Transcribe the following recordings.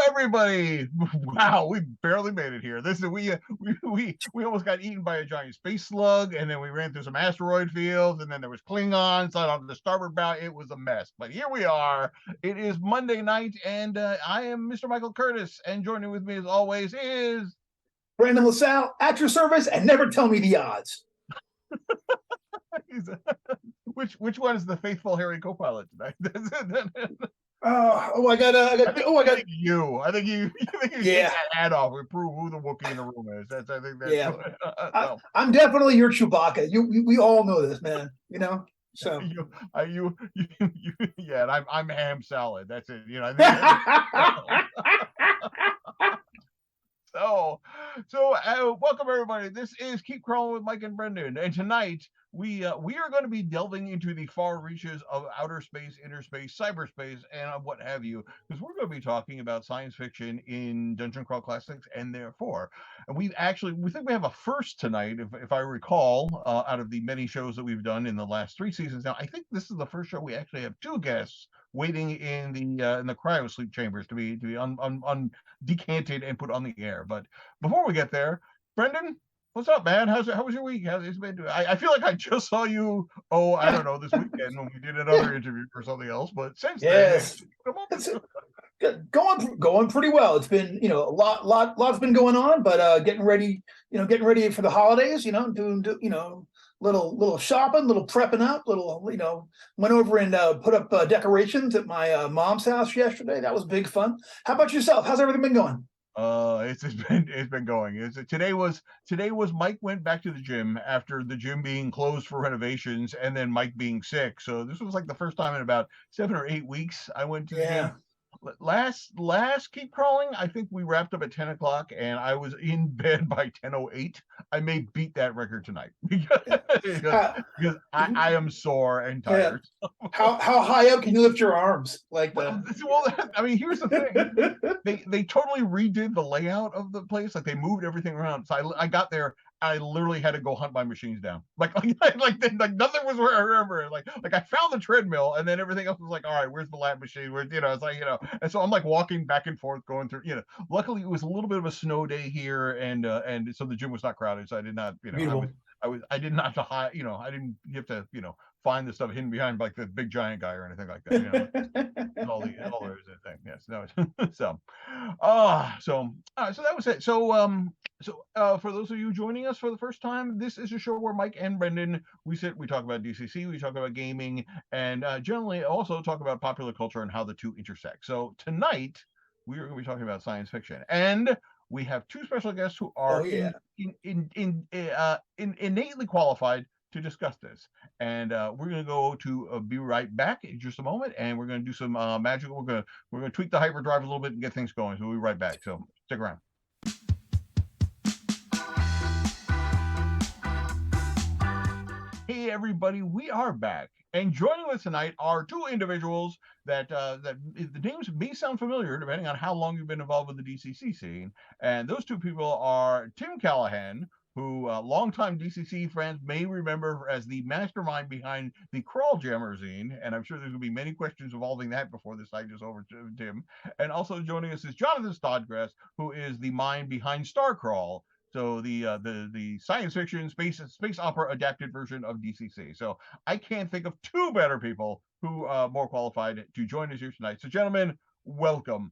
everybody. Wow, we barely made it here. This is we almost got eaten by a giant space slug, and then we ran through some asteroid fields, and then there was Klingons on the starboard bow. It was a mess, but here we are. It is Monday night, and I am Mr. Michael Curtis, and joining with me as always is Brandon LaSalle at your service, and never tell me the odds. which one is the faithful Harry co-pilot tonight? I got you. I think you take that hat off and prove who the Wookiee in the room is. I think that's I'm definitely your Chewbacca. We all know this, man. You know. So yeah, and I'm ham salad. That's it. You know. So welcome everybody. This is Keep Crawling with Mike and Brendan, and tonight we are going to be delving into the far reaches of outer space, inner space, cyberspace, and what have you, because we're going to be talking about science fiction in Dungeon Crawl Classics, and therefore, and we think we have a first tonight, if I recall, out of the many shows that we've done in the last 3 seasons. Now, I think this is the first show we actually have 2 guests waiting in the cryo sleep chambers to be decanted and put on the air. But before we get there, Brendan, what's up, man? How was your week? How's it been? I feel like I just saw you, I don't know, this weekend when we did another interview for something else, but since then, going pretty well. It's been, lots been going on, but getting ready for the holidays, doing little shopping, little prepping up, went over and put up decorations at my mom's house yesterday. That was big fun. How about yourself? How's everything been going? It's been going. Today was Mike went back to the gym after the gym being closed for renovations, and then Mike being sick. So this was like the first time in about 7 or 8 weeks I went to the gym. Last Keep Crawling, I think we wrapped up at 10 o'clock, and I was in bed by 10:08. I may beat that record tonight because I am sore and tired. Yeah. How high up can you lift your arms? Well, I mean, here's the thing. They totally redid the layout of the place. Like, they moved everything around. So I got there. I literally had to go hunt my machines down. Like nothing was where I remember. Like I found the treadmill, and then everything else was like, all right, where's the lab machine? Where, it's like, and so I'm like walking back and forth, going through, luckily it was a little bit of a snow day here, and so the gym was not crowded, so I did not, I did not have to hide, I didn't have to, find the stuff hidden behind like the big giant guy or anything like that. All there is a thing. Yes. No. So that was it. So for those of you joining us for the first time, this is a show where Mike and Brendan, we talk about DCC, we talk about gaming, and generally also talk about popular culture and how the two intersect. So tonight we are going to be talking about science fiction, and we have 2 special guests who are innately qualified to discuss this, and we're going to go to be right back in just a moment, and we're going to do some magical. We're going to tweak the hyperdrive a little bit and get things going. So we'll be right back. So stick around. Hey everybody, we are back, and joining us tonight are 2 individuals that the names may sound familiar depending on how long you've been involved with the DCC scene, and those 2 people are Tim Callahan, who longtime DCC friends may remember as the mastermind behind the Crawljammers zine, and I'm sure there's going to be many questions involving that before this night is over to Tim. And also joining us is Jonathon Snodgrass, who is the mind behind Starcrawl, so the science fiction space opera adapted version of DCC. So I can't think of 2 better people who are more qualified to join us here tonight. So gentlemen, welcome.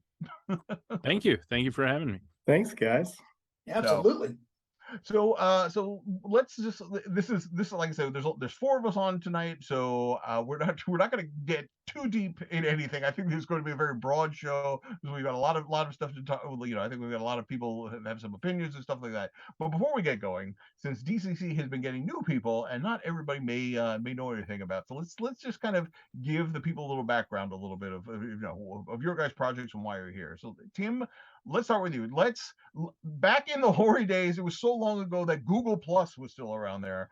Thank you for having me. Thanks, guys. Absolutely. So let's just, this is like I said, there's 4 of us on tonight, so we're not going to get too deep in anything. I think this is going to be a very broad show because we've got a lot of stuff to talk. I think we've got a lot of people who have some opinions and stuff like that. But before we get going, since DCC has been getting new people and not everybody may know anything about, so let's just kind of give the people a little background, a little bit of your guys' projects and why you're here. So Tim, let's start with you. Back in the hoary days, it was so long ago that Google Plus was still around there.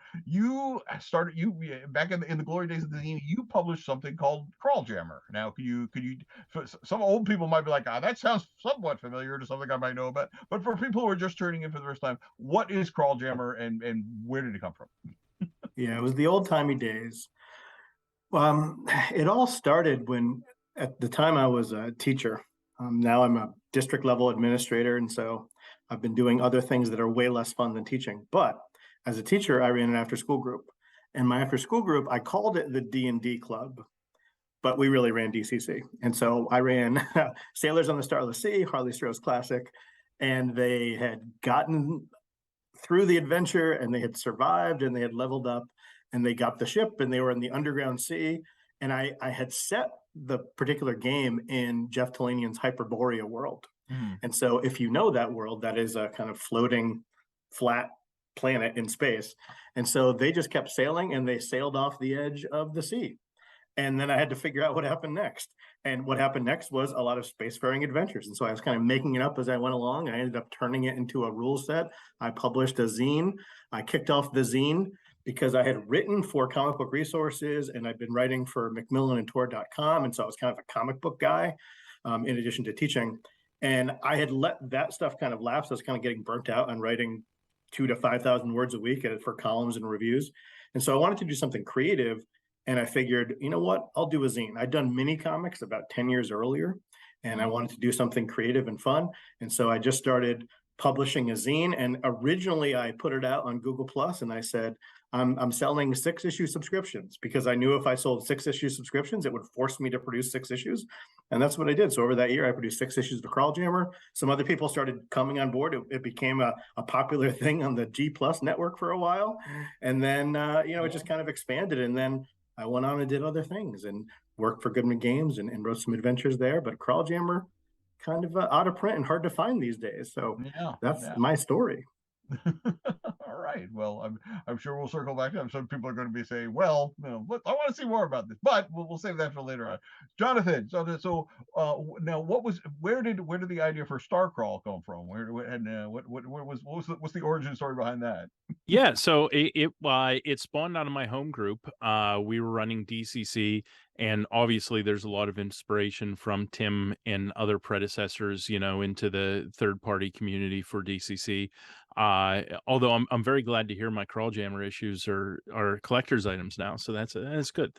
Back in the glory days of the zine, you published something called Crawljammer. Now, could you some old people might be like, that sounds somewhat familiar to something I might know about, but for people who are just turning in for the first time, what is Crawljammer and where did it come from? Yeah, it was the old timey days. It all started when, at the time I was a teacher, Now I'm a district level administrator, and so I've been doing other things that are way less fun than teaching. But as a teacher, I ran an after school group, and my after school group, I called it the D&D club, but we really ran DCC. And so I ran Sailors on the Starless Sea, Harley Stroh's Classic, and they had gotten through the adventure and they had survived and they had leveled up and they got the ship and they were in the underground sea. And I had set the particular game in Jeff Talanian's Hyperborea world. And so if you know that world, that is a kind of floating flat planet in space. And so they just kept sailing and they sailed off the edge of the sea. And then I had to figure out what happened next. And what happened next was a lot of spacefaring adventures. And so I was kind of making it up as I went along. I ended up turning it into a rule set. I published a zine. I kicked off the zine because I had written for Comic Book Resources and I'd been writing for McMillanandTor.com. And so I was kind of a comic book guy in addition to teaching. And I had let that stuff kind of lapse. I was kind of getting burnt out on writing 2,000 to 5,000 words a week for columns and reviews. And so I wanted to do something creative. And I figured, you know what, I'll do a zine. I'd done mini comics about 10 years earlier, and I wanted to do something creative and fun. And so I just started publishing a zine. And originally I put it out on Google Plus and I said, I'm selling 6-issue subscriptions because I knew if I sold 6-issue subscriptions, it would force me to produce 6 issues. And that's what I did. So over that year, I produced 6 issues of Crawljammer. Some other people started coming on board. It became a popular thing on the G Plus network for a while. And then, it just kind of expanded. And then I went on and did other things and worked for Goodman Games and wrote some adventures there. But Crawljammer, kind of out of print and hard to find these days. So that's my story. All right. Well, I'm sure we'll circle back. Some people are going to be saying, "Well, I want to see more about this," but we'll save that for later on. Jonathon, so now, where did the idea for Starcrawl come from? What's the origin story behind that? Yeah, so it spawned out of my home group. We were running DCC, and obviously there's a lot of inspiration from Tim and other predecessors, into the third-party community for DCC. Although I'm very glad to hear my Crawljammer issues are collector's items now, so that's good.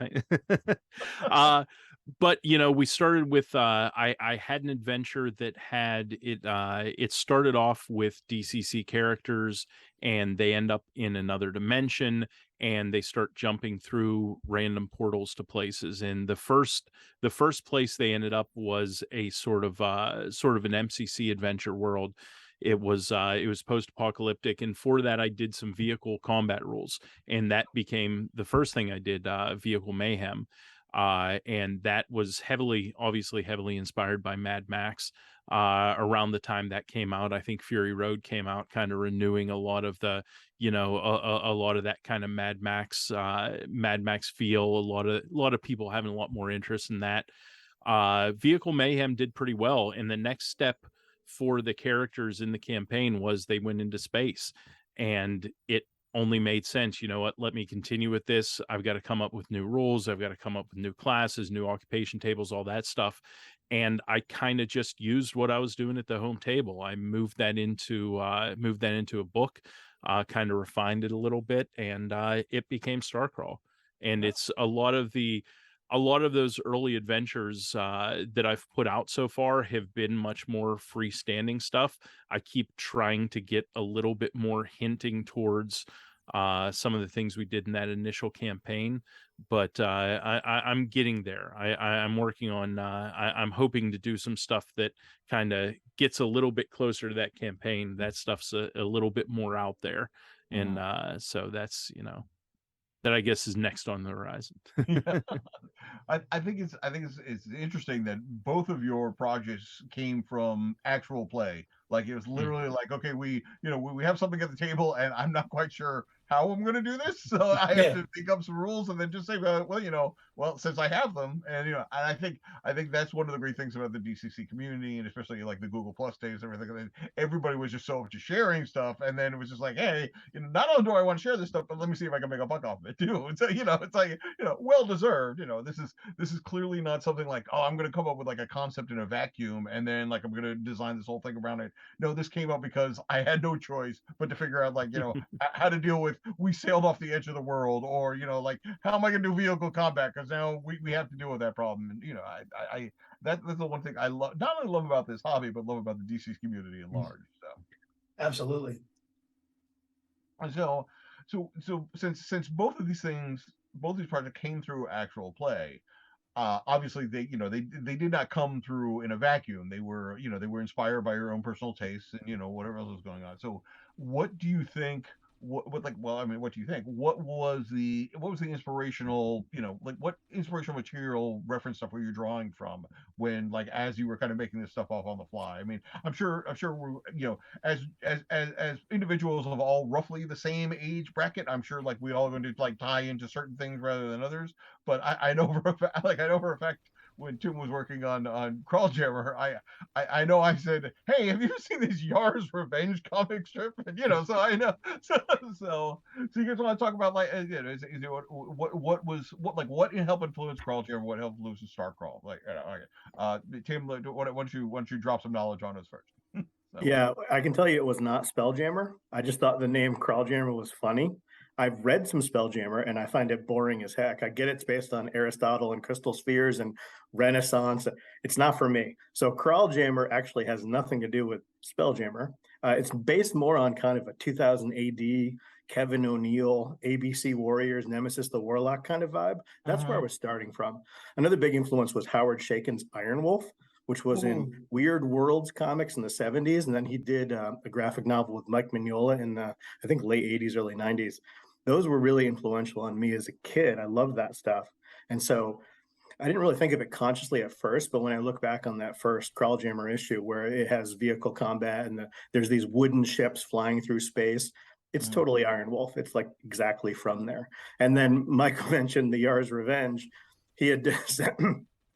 But we started with I had an adventure that had it started off with DCC characters and they end up in another dimension and they start jumping through random portals to places. And the first place they ended up was a sort of an MCC adventure world. It was post-apocalyptic, and for that I did some vehicle combat rules, and that became the first thing I did, Vehicle Mayhem. And that was obviously heavily inspired by Mad Max. Around the time that came out, I think Fury Road came out, kind of renewing a lot of the, a lot of that kind of Mad Max feel. A lot of people having a lot more interest in that. Vehicle Mayhem did pretty well, and the next step for the characters in the campaign was they went into space, and it only made sense. You know what, let me continue with this. I've got to come up with new rules. I've got to come up with new classes, new occupation tables, all that stuff. And I kind of just used what I was doing at the home table. I moved that into a book, kind of refined it a little bit, and it became Starcrawl. And it's a lot of those early adventures that I've put out so far have been much more freestanding stuff. I keep trying to get a little bit more hinting towards some of the things we did in that initial campaign, but I'm getting there. I'm working on. I'm hoping to do some stuff that kind of gets a little bit closer to that campaign. That stuff's a little bit more out there, and so that's that I guess is next on the horizon. I think it's interesting that both of your projects came from actual play. Like it was literally like, okay, we have something at the table and I'm not quite sure how I'm going to do this, so I have to think up some rules and then just say, well, since I have them, and and I think that's one of the great things about the DCC community, and especially like the Google Plus days, everything. Everybody was just so just sharing stuff, and then it was just like, hey, not only do I want to share this stuff, but let me see if I can make a buck off of it too. And so it's like well deserved. This is clearly not something like, oh, I'm going to come up with like a concept in a vacuum and then like I'm going to design this whole thing around it. No, this came up because I had no choice but to figure out like how to deal with, we sailed off the edge of the world, or like how am I going to do vehicle combat, because now we have to deal with that problem. And that's the one thing I love, not only love about this hobby, but love about the DC community at large. So Absolutely. and so since both of these things, both these projects came through actual play, obviously they did not come through in a vacuum. They were, they were inspired by your own personal tastes and whatever else was going on. So what do you think, what like, well, I mean, what do you think, what was the inspirational, like what inspirational material reference stuff were you drawing from when, like, as you were kind of making this stuff off on the fly? I mean, I'm sure we're, as individuals of all roughly the same age bracket, I'm sure like we all going to like tie into certain things rather than others. But I know for a fact, like I know for a fact, when Tim was working on Crawljammer, I know I said, "Hey, have you ever seen this Yar's Revenge comic strip?" And so I know, so you guys want to talk about, like, what helped influence Crawljammer, what helped influence Starcrawl, like, Tim, why don't you drop some knowledge on us first? So. Yeah, I can tell you it was not Spelljammer. I just thought the name Crawljammer was funny. I've read some Spelljammer and I find it boring as heck. I get it's based on Aristotle and crystal spheres and Renaissance. It's not for me. So Crawljammer actually has nothing to do with Spelljammer. It's based more on kind of a 2000 AD Kevin O'Neill, ABC Warriors, Nemesis the Warlock kind of vibe. That's where I was starting from. Another big influence was Howard Chaykin's Iron Wolf, which was in Weird Worlds comics in the 70s. And then he did a graphic novel with Mike Mignola in the, I think, late 80s, early 90s. Those were really influential on me as a kid. I loved that stuff. And so I didn't really think of it consciously at first, but when I look back on that first Crawljammer issue where it has vehicle combat and there's these wooden ships flying through space, it's totally Iron Wolf. It's like exactly from there. And then Michael mentioned the Yar's Revenge. He had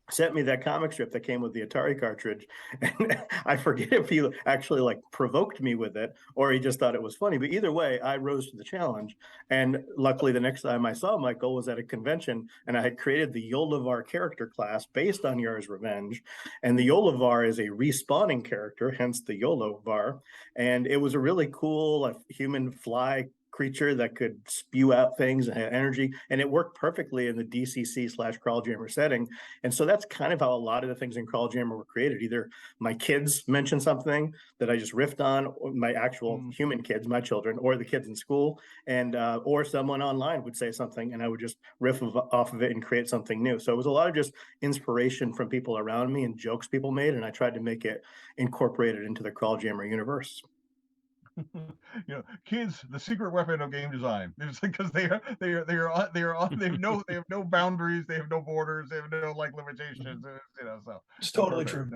sent me that comic strip that came with the Atari cartridge. And I forget if he actually like provoked me with it or he just thought it was funny. But either way, I rose to the challenge. And luckily, the next time I saw Michael was at a convention and I had created the Yolavar character class based on Yar's Revenge. And the Yolavar is a respawning character, hence the Yolavar. And it was a really cool like, human fly creature that could spew out things and have energy, and it worked perfectly in the DCC/Crawljammer setting. And so that's kind of how a lot of the things in Crawljammer were created. Either my kids mentioned something that I just riffed on, or my actual human kids, my children, or the kids in school, and or someone online would say something, and I would just riff off of it and create something new. So it was a lot of just inspiration from people around me and jokes people made, and I tried to make it incorporated into the Crawljammer universe. Kids, the secret weapon of game design. It's because they have no boundaries, they have no borders, they have no like limitations. So it's totally true.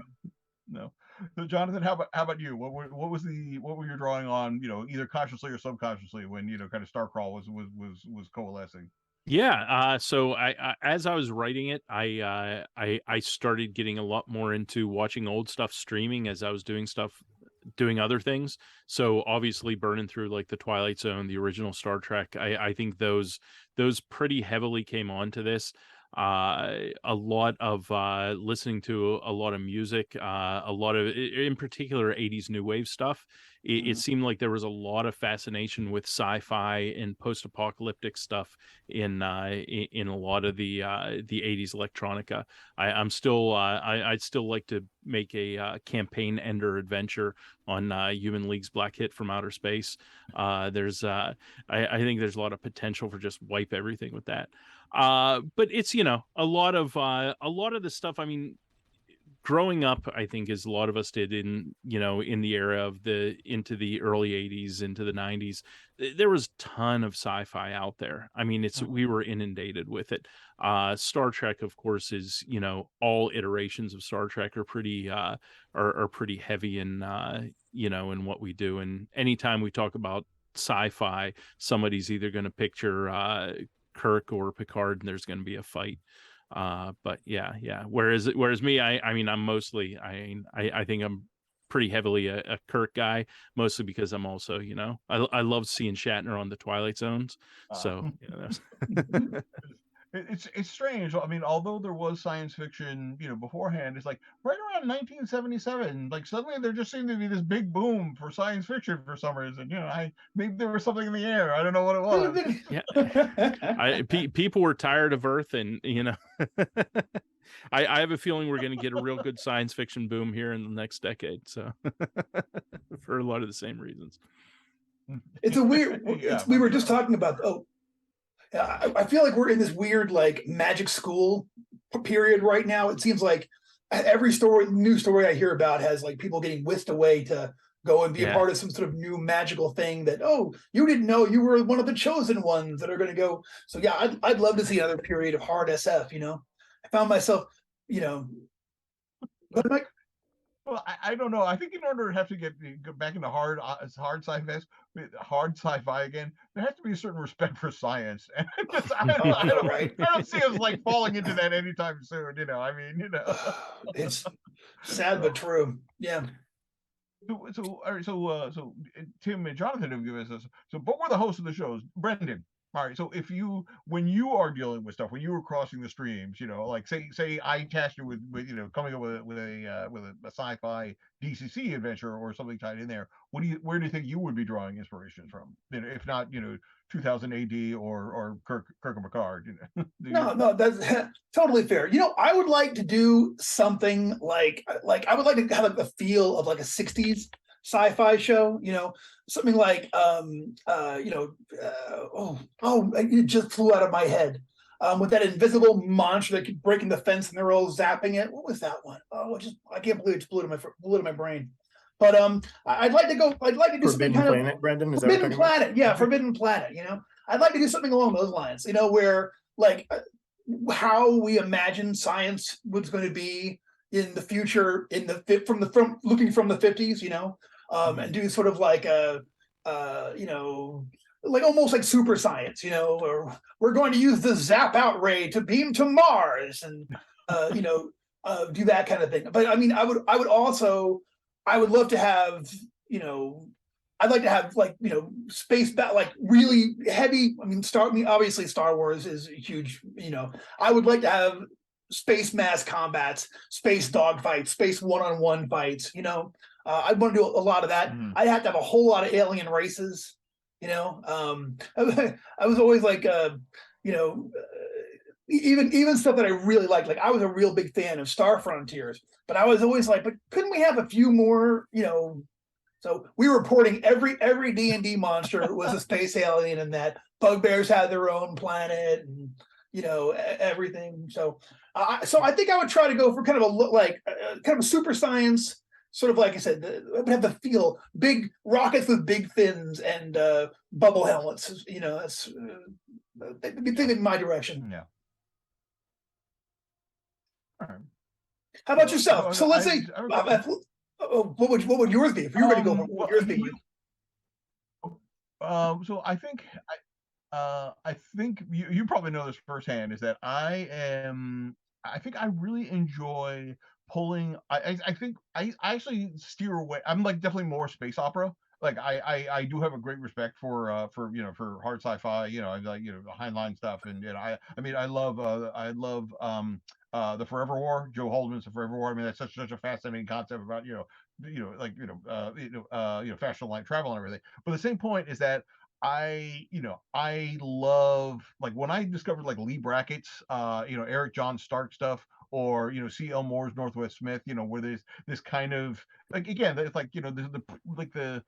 No. So Jonathan, how about you? What were you drawing on? Either consciously or subconsciously when kind of Starcrawl was coalescing. Yeah. So I as I was writing it, I started getting a lot more into watching old stuff streaming as I was doing other things. So obviously burning through like the Twilight Zone, the original Star Trek, I think those pretty heavily came onto this. A lot of listening to a lot of music, a lot of, in particular, 80s new wave stuff. It seemed like there was a lot of fascination with sci-fi and post-apocalyptic stuff in a lot of the 80s electronica. I'd still like to make a campaign ender adventure on Human League's Black Hit from Outer Space. I think there's a lot of potential for just wipe everything with that. But it's a lot of the stuff. I mean, growing up, I think as a lot of us did in the era of into the early 80s, into the 90s, there was a ton of sci-fi out there. I mean, we were inundated with it. Star Trek, of course, is all iterations of Star Trek are pretty heavy in in what we do. And anytime we talk about sci-fi, somebody's either going to picture Kirk or Picard, and there's going to be a fight. But yeah. Whereas me, I mean, I'm mostly, I think I'm pretty heavily a Kirk guy, mostly because I'm also, I love seeing Shatner on the Twilight Zones. So It's strange. I mean, although there was science fiction, beforehand, it's like right around 1977, like suddenly there just seemed to be this big boom for science fiction for some reason. I maybe there was something in the air. I don't know what it was. Yeah, people were tired of Earth, and I have a feeling we're going to get a real good science fiction boom here in the next decade. So, for a lot of the same reasons. It's a weird. Yeah, we I'm were just sure. talking about. Oh, I feel like we're in this weird like magic school period right now. It seems like every new story I hear about has like people getting whisked away to go and be a Yeah. part of some sort of new magical thing that, oh, you didn't know you were one of the chosen ones that are going to go. So yeah, I'd love to see another period of hard SF. I found myself, but like, Well, I don't know. I think in order to have to go back into hard sci-fi again, there has to be a certain respect for science, and right. I don't see us like falling into that anytime soon. I mean, It's sad but true. Yeah. So all right. So Tim and Jonathan have given us. So, but we're the hosts of the shows. Brendan. All right. So when you are dealing with stuff, when you were crossing the streams, like say I tasked you with coming up with a sci-fi DCC adventure or something tied in there. Where do you think you would be drawing inspirations from? If not 2000 AD or Kirk and McCard. No, that's totally fair. I would like to do something like I would like to have a feel of like a 60s sci-fi show, something like it just flew out of my head. With that invisible monster that kept breaking the fence and they're all zapping it. What was that one? Oh, I can't believe it just blew to my brain. But I'd like to do Forbidden something kind Planet, of Brendan, is that what you're Forbidden talking about? Planet. Yeah, Forbidden Planet. I'd like to do something along those lines. Where like how we imagine science was going to be in the future, from looking from the 50s. And do sort of like like almost like super science. Or we're going to use the zap out ray to beam to Mars, and do that kind of thing. But I mean, I would love to have, I'd like to have like, space like really heavy. I mean, obviously Star Wars is huge. I would like to have space mass combats, space dogfights, space one-on-one fights. I'd want to do a lot of that. I'd have to have a whole lot of alien races. I was always like, even stuff that I really liked. Like I was a real big fan of Star Frontiers, but I was always like, but couldn't we have a few more? So we were reporting every D&D monster was a space alien, and that bugbears had their own planet, and everything. So I think I would try to go for kind of kind of a super science. Sort of like I said, it would have the feel big rockets with big fins and bubble helmets. That's they'd be thinking in my direction. Yeah. All right. How about yourself? So let's see. What would yours be if you were going to go for? What would yours be? So I think you probably know this firsthand. Is that I think I really enjoy pulling. I think I actually steer away. I'm like definitely more space opera. Like I do have a great respect for hard sci-fi. I like the Heinlein stuff, and I mean I love the Forever War. Joe Haldeman's The Forever War. I mean that's such a fascinating concept about fashionable light travel and everything. But the same point is that I love like when I discovered like Lee Brackett's Eric John Stark stuff, or C.L. Moore's Northwest Smith, where there's this kind of like, again, it's like the like the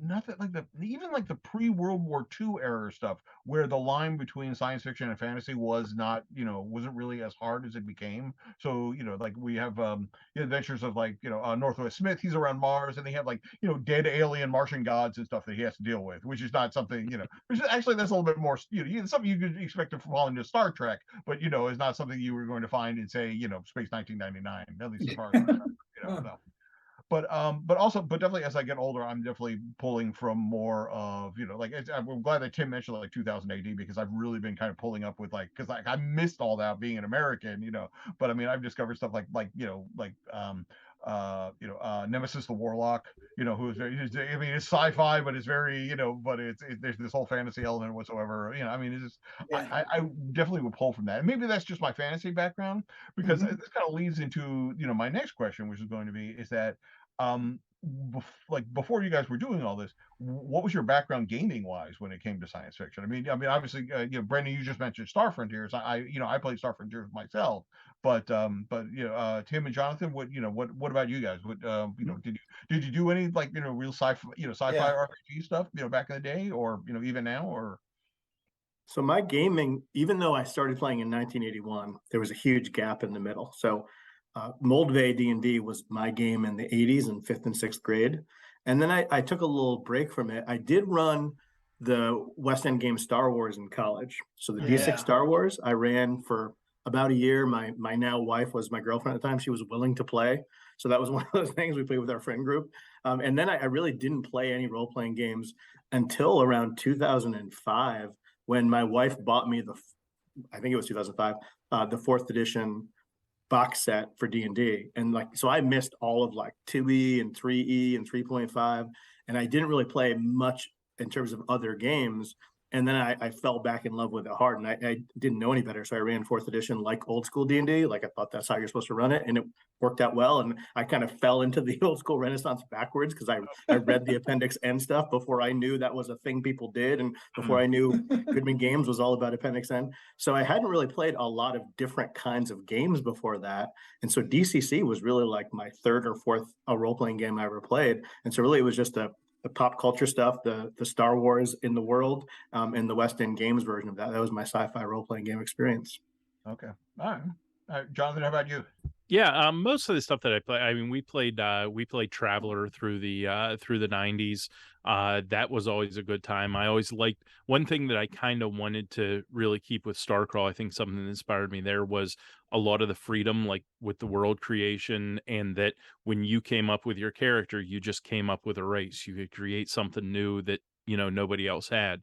nothing like even like the pre-World War II era stuff, where the line between science fiction and fantasy was not wasn't really as hard as it became. So like we have adventures of like Northwest Smith, he's around Mars, and they have like dead alien Martian gods and stuff that he has to deal with, which is not something which is actually that's a little bit more something you could expect to fall into Star Trek, but is not something you were going to find in say Space 1999, at least as far as so. But definitely as I get older, I'm definitely pulling from more of like I'm glad that Tim mentioned like 2000 AD, because I've really been kind of pulling up with like, because like I missed all that being an American, but I mean I've discovered stuff like Nemesis the Warlock, who's very, I mean, it's sci-fi, but it's very, but there's this whole fantasy element whatsoever. I mean, it's just, Yeah. I definitely would pull from that. And maybe that's just my fantasy background, because Mhm. this kind of leads into, my next question, which is going to be, is that, like before you guys were doing all this, what was your background gaming wise when it came to science fiction? I mean, obviously, Brendan, you just mentioned Star Frontiers. I played Star Frontiers myself, but Tim and Jonathan, what about you guys? What did you do any, like, real sci-fi Yeah. RPG stuff, back in the day, or even now, or? So my gaming, even though I started playing in 1981, there was a huge gap in the middle. So Moldvay D&D was my game in the 80s in 5th and 6th grade. And then I took a little break from it. I did run the West End game Star Wars in college. So the D6 Yeah. Star Wars, I ran for about a year. My now wife was my girlfriend at the time. She was willing to play. So that was one of those things we played with our friend group. And then I really didn't play any role-playing games until around 2005, when my wife bought me I think it was 2005, the 4th edition box set for D&D. And like, so I missed all of like 2E and 3E and 3.5. And I didn't really play much in terms of other games. And then I fell back in love with it hard, and I didn't know any better. So I ran 4th edition like old school D&D. Like I thought that's how you're supposed to run it. And it worked out well. And I kind of fell into the old school Renaissance backwards, because I read the Appendix N stuff before I knew that was a thing people did. And before I knew Goodman Games was all about Appendix N. So I hadn't really played a lot of different kinds of games before that. And so DCC was really like my 3rd or 4th role-playing game I ever played. And so really it was just the pop culture stuff, the Star Wars in the world, and the West End Games version of that. That was my sci-fi role-playing game experience. Okay. All right. Jonathan, how about you? Yeah, most of the stuff that I play, I mean, we played Traveler through the 90s. That was always a good time. I always liked, one thing that I kind of wanted to really keep with Starcrawl, I think something that inspired me there was a lot of the freedom, like with the world creation, and that when you came up with your character, you just came up with a race. You could create something new that, nobody else had.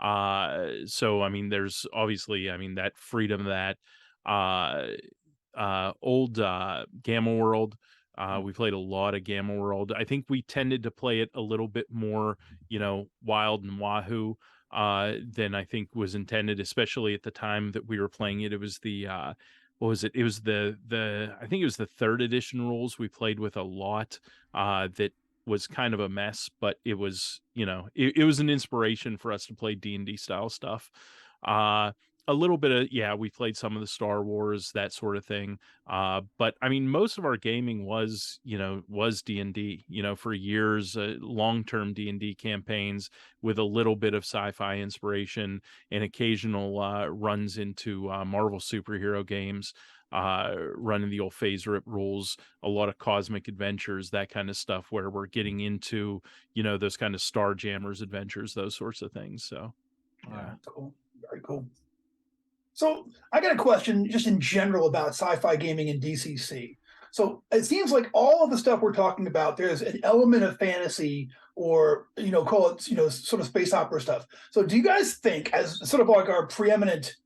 So I mean, there's obviously, I mean, that freedom that uh old Gamma World. We played a lot of Gamma World. I think we tended to play it a little bit more, wild and wahoo than I think was intended, especially at the time that we were playing it. It was the what was it? It was the I think it was the 3rd edition rules we played with a lot. That was kind of a mess, but it was, it was an inspiration for us to play D&D style stuff. A little bit of, yeah, we played some of the Star Wars, that sort of thing. But I mean, most of our gaming was D&D, for years, long-term D&D campaigns with a little bit of sci-fi inspiration and occasional runs into Marvel superhero games, running the old phase rip rules, a lot of cosmic adventures, that kind of stuff, where we're getting into, those kind of Starjammers adventures, those sorts of things. So, yeah. Cool. Very cool. So I got a question just in general about sci-fi gaming in DCC. So it seems like all of the stuff we're talking about, there's an element of fantasy, or call it sort of space opera stuff. So do you guys think, as sort of like our preeminent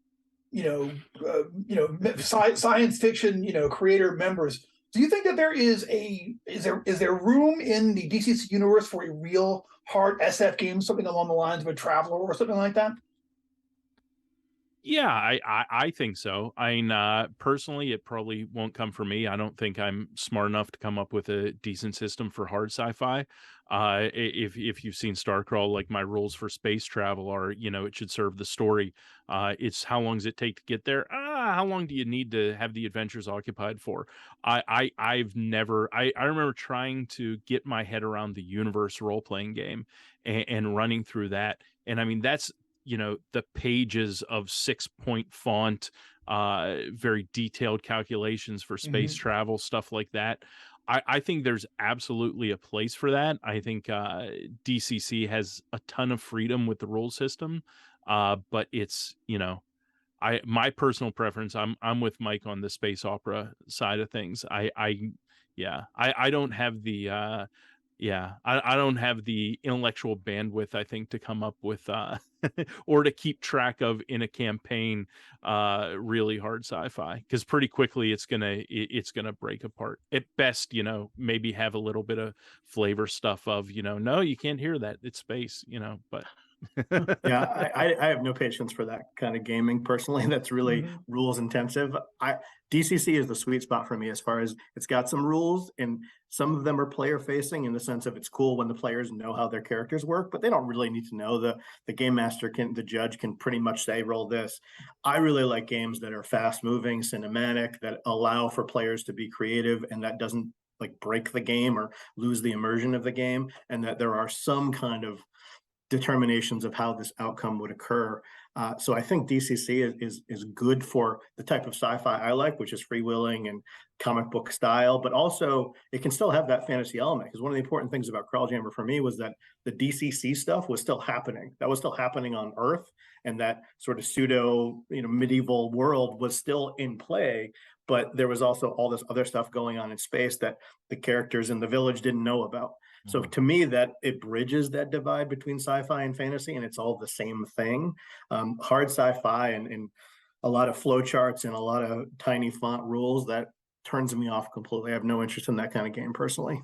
science fiction creator members, do you think that there is there room in the DCC universe for a real hard SF game, something along the lines of a Traveler or something like that? Yeah, I think so. I mean, personally, it probably won't come from me. I don't think I'm smart enough to come up with a decent system for hard sci-fi. If you've seen Starcrawl, like my rules for space travel are, it should serve the story. It's how long does it take to get there? How long do you need to have the adventures occupied for? I've never. I remember trying to get my head around the universe role playing game and running through that, and I mean that's, the pages of 6-point font, very detailed calculations for space travel, stuff like that. I think there's absolutely a place for that. I think DCC has a ton of freedom with the rule system, but it's, my personal preference. I'm with Mike on the space opera side of things. Yeah, I don't have the Yeah, I don't have the intellectual bandwidth, I think, to come up with or to keep track of in a campaign really hard sci-fi, because pretty quickly it's gonna break apart. At best, maybe have a little bit of flavor stuff of, no, you can't hear that, it's space, but Yeah, I have no patience for that kind of gaming personally. That's really Mhm. rules intensive. DCC is the sweet spot for me as far as it's got some rules, and some of them are player facing in the sense of it's cool when the players know how their characters work, but they don't really need to know. The game master the judge can pretty much say roll this. I really like games that are fast moving, cinematic, that allow for players to be creative, and that doesn't like break the game or lose the immersion of the game, and that there are some kind of determinations of how this outcome would occur. So I think DCC is good for the type of sci-fi I like, which is freewheeling and comic book style, but also it can still have that fantasy element. Because one of the important things about Crawljammer for me was that the DCC stuff was still happening. That was still happening on Earth, and that sort of pseudo, medieval world was still in play. But there was also all this other stuff going on in space that the characters in the village didn't know about. So to me, that it bridges that divide between sci-fi and fantasy, and it's all the same thing. Hard sci-fi and a lot of flowcharts and a lot of tiny font rules, that turns me off completely. I have no interest in that kind of game personally.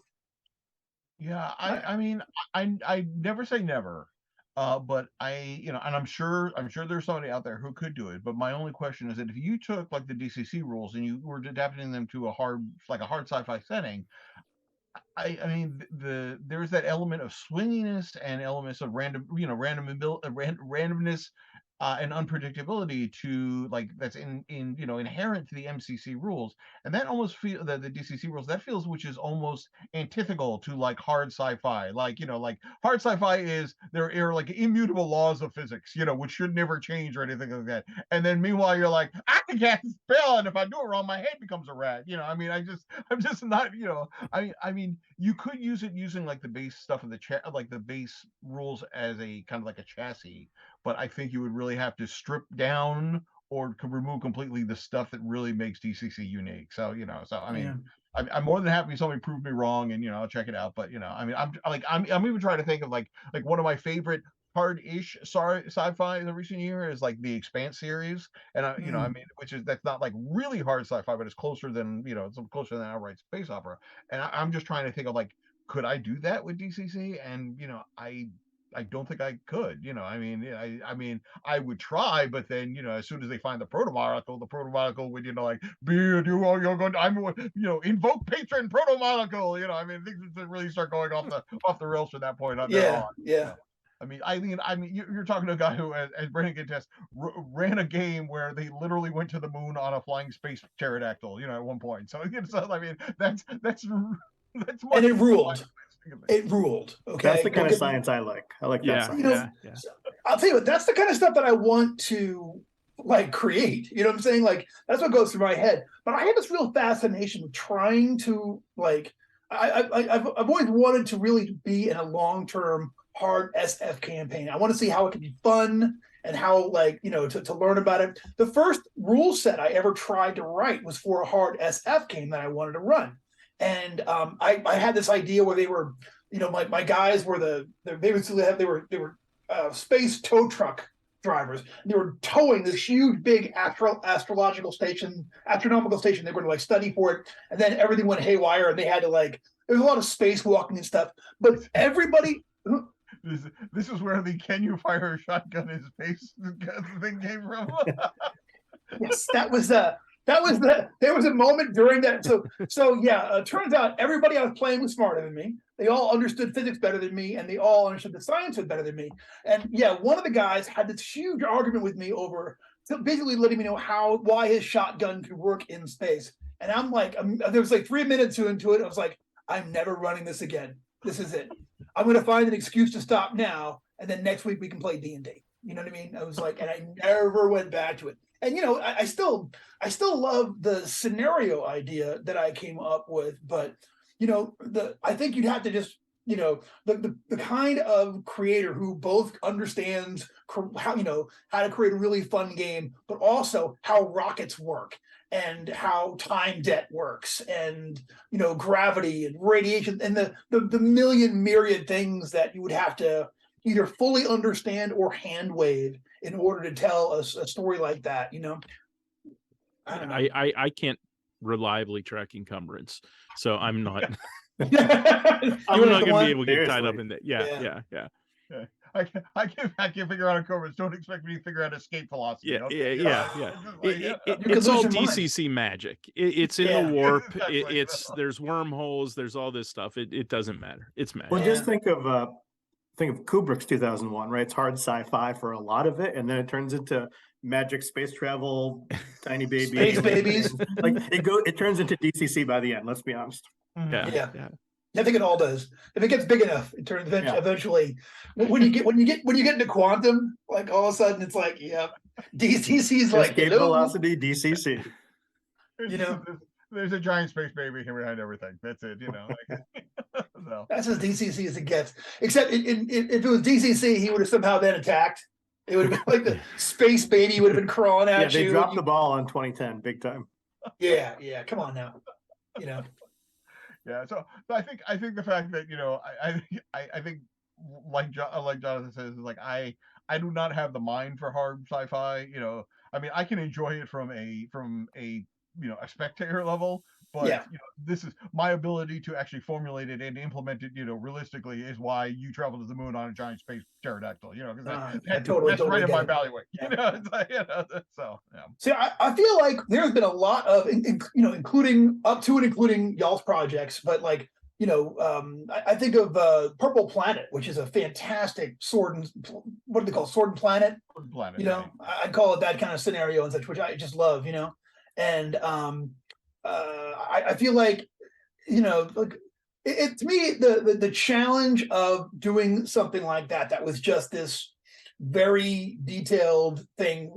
Yeah, I mean, I never say never, but and I'm sure there's somebody out there who could do it. But my only question is that if you took like the DCC rules and you were adapting them to a hard sci-fi setting, I mean there's that element of swinginess and elements of randomness and unpredictability to like that's inherent to the MCC rules, and that almost feel the DCC rules that feels which is almost antithetical to like hard sci-fi. Like like hard sci-fi is there are like immutable laws of physics, which should never change or anything like that. And then meanwhile you're like, I can cast a spell, and if I do it wrong, my head becomes a rat. I mean, I'm just not. I mean, you could use it using like the base stuff of the like the base rules as a kind of like a chassis, but I think you would really have to strip down or remove completely the stuff that really makes DCC unique. So I mean, Yeah. I'm more than happy somebody prove me wrong, and I'll check it out. But I mean, I'm even trying to think of like one of my favorite hard-ish sci-fi in the recent year is like the Expanse series, and I mean, that's not like really hard sci-fi, but it's closer than it's closer than outright space opera. And I'm just trying to think of like, could I do that with DCC? And I don't think I could. I mean, I mean, I would try, but then as soon as they find the proto molecule would like you're going. Invoke patron proto molecule. I mean, things would really start going off the rails from that point on. Yeah. Yeah. I mean, you're talking to a guy who, as Brendan can attest, ran a game where they literally went to the moon on a flying space pterodactyl. At one point. So, I mean, that's much And it more ruled. It ruled. Okay. That's the kind of science I like. I like that science. Yeah. I'll tell you what, that's the kind of stuff that I want to like create. You know what I'm saying? Like that's what goes through my head. But I have this real fascination with trying to like I've always wanted to really be in a long-term hard SF campaign. I want to see how it can be fun and how to learn about it. The first rule set I ever tried to write was for a hard SF game that I wanted to run. And I had this idea where they were, my guys were they were space tow truck drivers. They were towing this huge, big astronomical station. They were going to like study for it, and then everything went haywire, and they had to there's a lot of spacewalking and stuff. But everybody. This is where the "can you fire a shotgun in space" thing came from. Yes, there was a moment during that. So yeah, turns out everybody I was playing was smarter than me. They all understood physics better than me, and they all understood the science better than me. And yeah, one of the guys had this huge argument with me over basically letting me know why his shotgun could work in space. And I'm like, there was like 3 minutes into it. I was like, I'm never running this again. This is it. I'm going to find an excuse to stop now, and then next week we can play D&D. You know what I mean? I was like, and I never went back to it. And I still love the scenario idea that I came up with, but I think you'd have to just the kind of creator who both understands how to create a really fun game, but also how rockets work and how time debt works, and gravity and radiation, and the million myriad things that you would have to either fully understand or hand wave in order to tell a story like that. I don't know. I can't reliably track encumbrance, so I'm not. You I'm were not the going to one- be able to get tied up Seriously. in that. Yeah. Yeah. I can't figure out encumbrance. Don't expect me to figure out escape velocity. Yeah, okay? yeah. It's just like, You can It's all lose your mind. DCC magic. It's in Yeah. the warp. Exactly. There's wormholes. There's all this stuff. It doesn't matter. It's magic. Well, Yeah. just think of Kubrick's 2001, right? It's hard sci-fi for a lot of it, and then it turns into magic, space travel, tiny baby, Space babies. Like it turns into DCC by the end. Let's be honest. Mhm. Yeah. I think it all does. If it gets big enough, it turns Yeah. eventually. When you get into quantum, like all of a sudden it's like, yeah, DCC is like, Escape hello. velocity, DCC. There's a giant space baby here behind everything. That's it. Like, so. That's as DCC as it gets. Except if it was DCC, he would have somehow been attacked. It would have been like the space baby would have been crawling Yeah, at they you. dropped the ball on 2010, big time. Yeah. Come on now. Yeah, so I think the fact that I think like Jonathan says, is like I do not have the mind for hard sci-fi. I mean, I can enjoy it from a a spectator level, but Yeah. this is my ability to actually formulate it and implement it realistically is why you travel to the moon on a giant space pterodactyl. Because I totally that's right in my get it. bailiwick. Yeah. It's like, so yeah. See, I feel like there's been a lot of, including up to and including y'all's projects, but like, I think of Purple Planet, which is a fantastic what do they call it? Sword and Planet? Planet. I'd call it that kind of scenario and such, which I just love, and I feel like, like to me, the challenge of doing something like that was just this very detailed thing,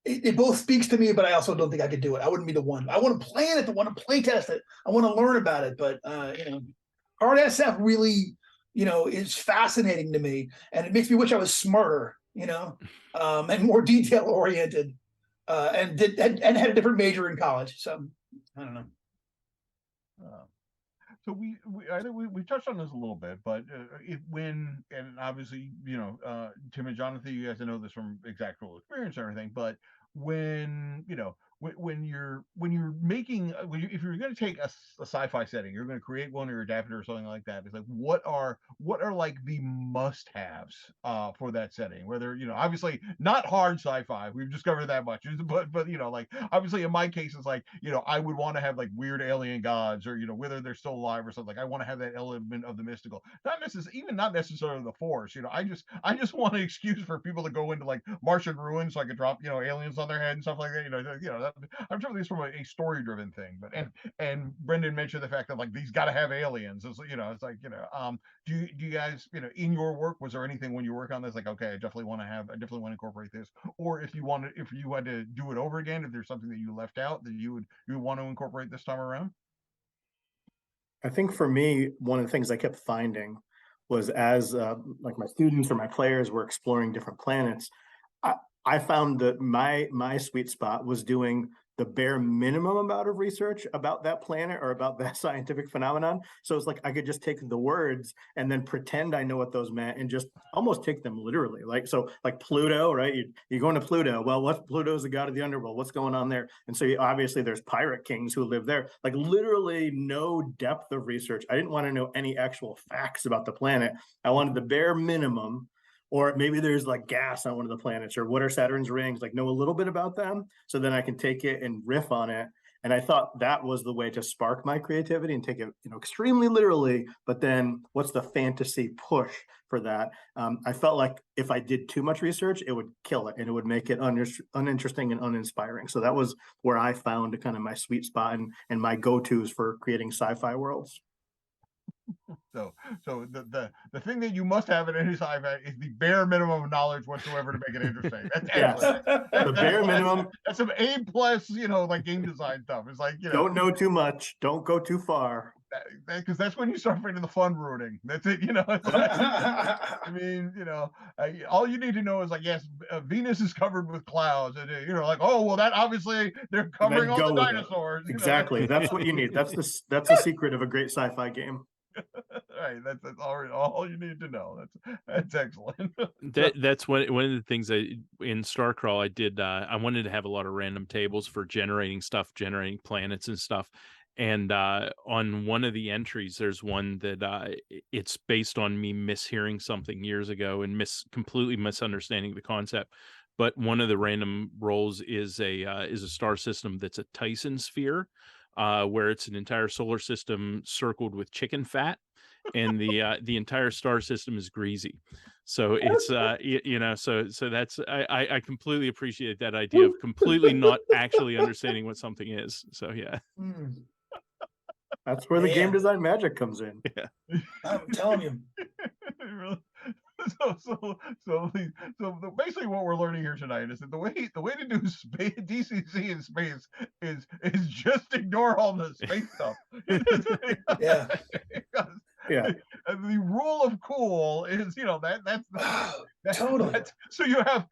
it both speaks to me, but I also don't think I could do it. I wouldn't be the one. I want to plan it, I want to play test it, I want to learn about it, but hard SF really is fascinating to me, and it makes me wish I was smarter, and more detail oriented, and had a different major in college. So I don't know. So I think we touched on this a little bit, but and obviously Tim and Jonathan, you guys know this from exact experience and everything, but when you're making if you're going to take a sci-fi setting, you're going to create one or adapt it or something like that. It's like what are like the must-haves for that setting? Whether obviously not hard sci-fi, we've discovered that much, but like obviously in my case it's like I would want to have like weird alien gods or whether they're still alive or something. I want to have that element of the mystical, not necessarily the Force. I just want an excuse for people to go into like Martian ruins so I could drop aliens on their head and stuff like that. I'm sure this from a story-driven thing, but and Brendan mentioned the fact that like these got to have aliens. It's like do you guys in your work, was there anything when you work on this like, okay, I definitely want to incorporate this, or if you had to do it over again, if there's something that you left out that you would want to incorporate this time around? I think for me, one of the things I kept finding was as like my students or my players were exploring different planets, I found that my sweet spot was doing the bare minimum amount of research about that planet or about that scientific phenomenon. So it's like I could just take the words and then pretend I know what those meant and just almost take them literally. Like Pluto, right? You're going to Pluto. Well, Pluto's the god of the underworld. What's going on there? And so obviously there's pirate kings who live there. Like literally no depth of research. I didn't want to know any actual facts about the planet. I wanted the bare minimum. Or maybe there's like gas on one of the planets, or what are Saturn's rings, like know a little bit about them so then I can take it and riff on it. And I thought that was the way to spark my creativity and take it extremely literally, but then what's the fantasy push for that? I felt like if I did too much research, it would kill it and it would make it uninteresting and uninspiring. So that was where I found kind of my sweet spot and my go-tos for creating sci-fi worlds. So the thing that you must have in any sci-fi is the bare minimum of knowledge whatsoever to make it interesting. That's excellent. The bare minimum. That's some A+, like game design stuff. It's like don't know too much, don't go too far. because that's when you start finding the fun ruining. That's it, you know. It's like, I mean, you know, all you need to know is like, yes, Venus is covered with clouds, and you know, like, oh well, that obviously they're covering all the dinosaurs. Exactly, that's what you need. That's the secret of a great sci-fi game. Right, that's all you need to know. That's excellent. That's one of the things in Starcrawl I did. I wanted to have a lot of random tables for generating stuff, generating planets and stuff. And on one of the entries, there's one that it's based on me mishearing something years ago and completely misunderstanding the concept. But one of the random roles is a star system that's a Tyson sphere, where it's an entire solar system circled with chicken fat, and the entire star system is greasy. So it's you know, so that's I completely appreciate that idea of completely not actually understanding what something is. So yeah. That's where the game design magic comes in. Yeah. I'm telling you. So basically what we're learning here tonight is that the way to do DCC in space is just ignore all the space stuff. Yeah. Yeah. The rule of cool is, you know, that's Totally. so you have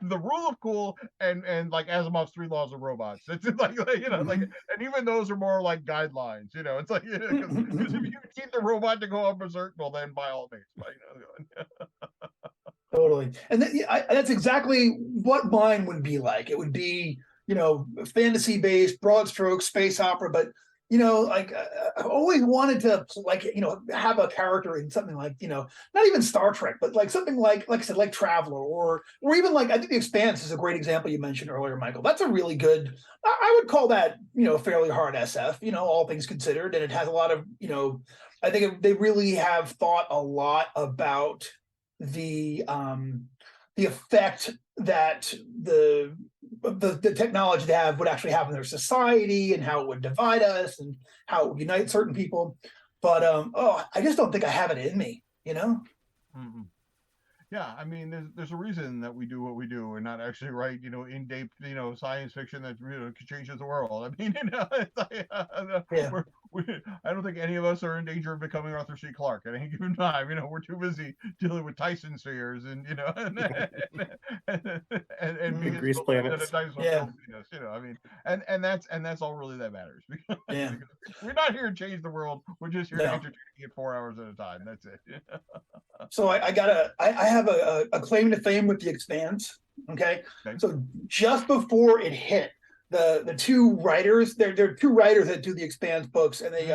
the rule of cool and like Asimov's 3 laws of robots. It's like, you know, like, and even those are more like guidelines, you know. It's like, you know, because if you need the robot to go up berserk, well then by all means, you know. Totally. And that's exactly what mine would be like. It would be, you know, fantasy based, broad strokes, space opera, but you know, like I've always wanted to, like, you know, have a character in something like, you know, not even Star Trek, but like something like I said, like Traveler, or even like, I think The Expanse is a great example you mentioned earlier, Michael. That's a really good, I would call that, you know, fairly hard SF, you know, all things considered. And it has a lot of, you know, I think they really have thought a lot about the effect that the technology they have would actually have in their society, and how it would divide us and how it would unite certain people. But I just don't think I have it in me, you know. Mm-hmm. Yeah, I mean, there's a reason that we do what we do and not actually write, you know, in-depth, you know, science fiction that, you know, changes the world. I mean, you know, it's like, Yeah. I don't think any of us are in danger of becoming Arthur C. Clarke at any given time. You know, we're too busy dealing with Tyson spheres and, you know, and being Grease planets. Yeah. Venus, you know, I mean, and that's all really that matters. Because, Yeah. because we're not here to change the world. We're just here to No. entertain it 4 hours at a time. That's it. So I have a claim to fame with The Expanse. Okay. So just before it hit, the two writers, there are two writers that do The Expanse books, and they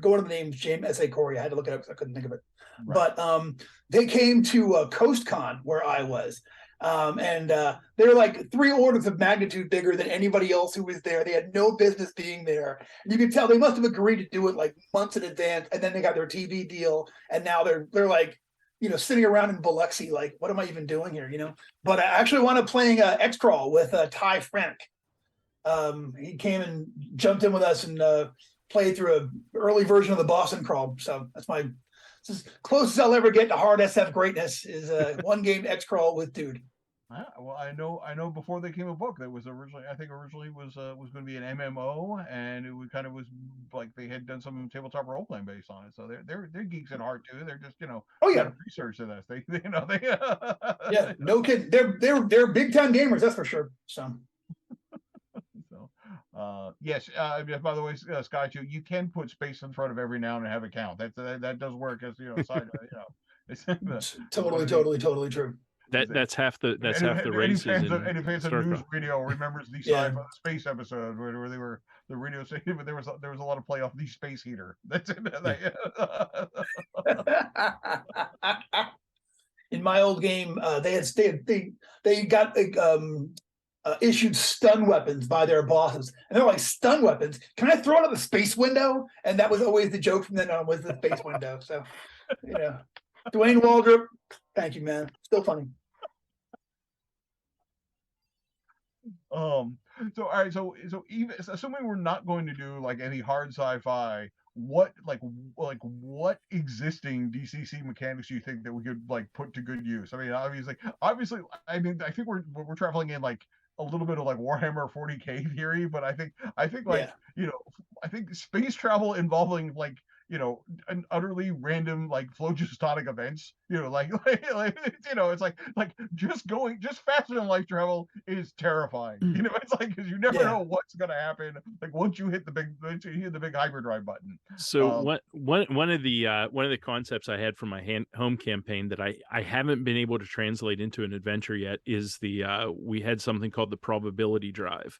go under the name James S.A. Corey. I had to look it up because I couldn't think of it. Right. But they came to CoastCon where I was. And they're like 3 orders of magnitude bigger than anybody else who was there. They had no business being there. And you can tell they must have agreed to do it like months in advance, and then they got their TV deal, and now they're like, you know, sitting around in Biloxi, like, what am I even doing here, you know? But I actually wound up playing X-Crawl with Ty Frank. He came and jumped in with us and played through an early version of the Boston Crawl. So it's as close as I'll ever get to hard SF greatness is one game X-Crawl with Dude. Well, I know before they came a book that was originally was going to be an MMO, and it kind of was like they had done some tabletop role playing based on it. So they're geeks at heart too. They're just, you know, research to this. They you know they yeah, no kidding. They're big time gamers, that's for sure. So yes. By the way, Sky 2, you can put space in front of every noun and have it count. That does work as, you know, side. You know, it's totally true. That's half the races. Any fans of News Radio remembers the sci-fi space episode where they were the radio station, but there was a lot of play off the space heater. That's it. In my old game, they got issued stun weapons by their bosses, and they're like, stun weapons? Can I throw it out the space window? And that was always the joke from then on, was the space window. So, you know, Dwayne Waldrop, thank you, man. Still funny. So all right, so even assuming we're not going to do like any hard sci-fi, what existing DCC mechanics do you think that we could like put to good use? I mean, obviously, I mean, I think we're traveling in like a little bit of like Warhammer 40K theory, but I think like, you know, I think space travel involving like, an utterly random like phlogistotic events. It's like just faster than light travel is terrifying. It's like because you never know what's gonna happen. Like once you hit the big hyperdrive button. So one of the concepts I had for my home campaign that I haven't been able to translate into an adventure yet is we had something called the probability drive,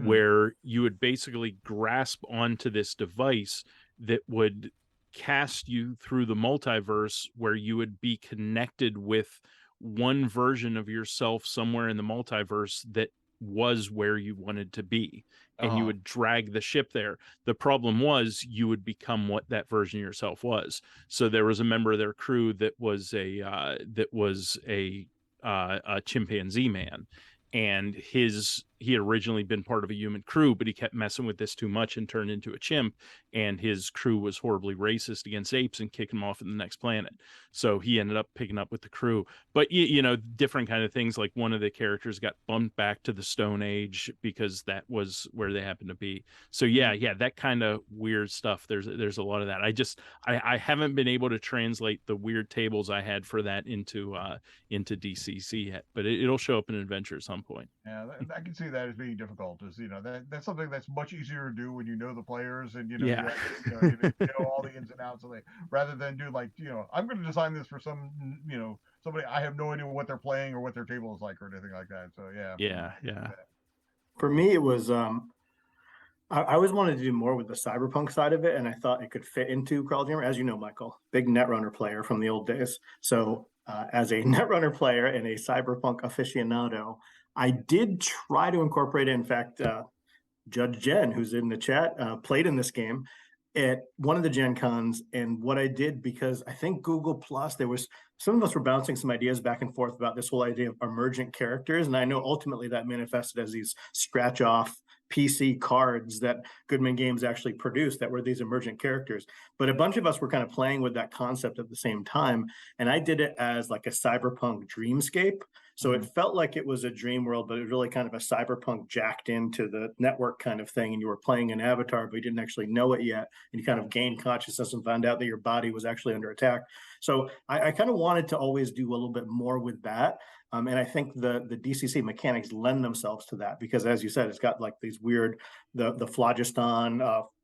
where you would basically grasp onto this device that would cast you through the multiverse, where you would be connected with one version of yourself somewhere in the multiverse that was where you wanted to be, and you would drag the ship there. The problem was you would become what that version of yourself was. So there was a member of their crew that was a chimpanzee man, and he had originally been part of a human crew, but he kept messing with this too much and turned into a chimp, and his crew was horribly racist against apes and kicking him off at the next planet. So he ended up picking up with the crew. But different kind of things, like one of the characters got bumped back to the Stone Age because that was where they happened to be. So yeah, that kind of weird stuff. There's a lot of that. I haven't been able to translate the weird tables I had for that into DCC yet, but it'll show up in an adventure at some point. Yeah, I can see that as being difficult. That's something that's much easier to do when you know the players and you know all the ins and outs of it, rather than do like I'm going to design this for somebody I have no idea what they're playing or what their table is like or anything like that. So yeah. For me, it was I always wanted to do more with the cyberpunk side of it, and I thought it could fit into Crawljammers. As you know, Michael, big Netrunner player from the old days. So as a Netrunner player and a cyberpunk aficionado, I did try to incorporate it. In fact, Judge Jen, who's in the chat, played in this game at one of the Gen Cons. And what I did, because I think Google Plus, there was some of us were bouncing some ideas back and forth about this whole idea of emergent characters. And I know ultimately that manifested as these scratch off PC cards that Goodman Games actually produced that were these emergent characters. But a bunch of us were kind of playing with that concept at the same time. And I did it as like a cyberpunk dreamscape. So it felt like it was a dream world, but it was really kind of a cyberpunk jacked into the network kind of thing. And you were playing an avatar, but you didn't actually know it yet. And you kind of gained consciousness and found out that your body was actually under attack. So I kind of wanted to always do a little bit more with that. And I think the DCC mechanics lend themselves to that, because as you said, it's got like these weird, the phlogiston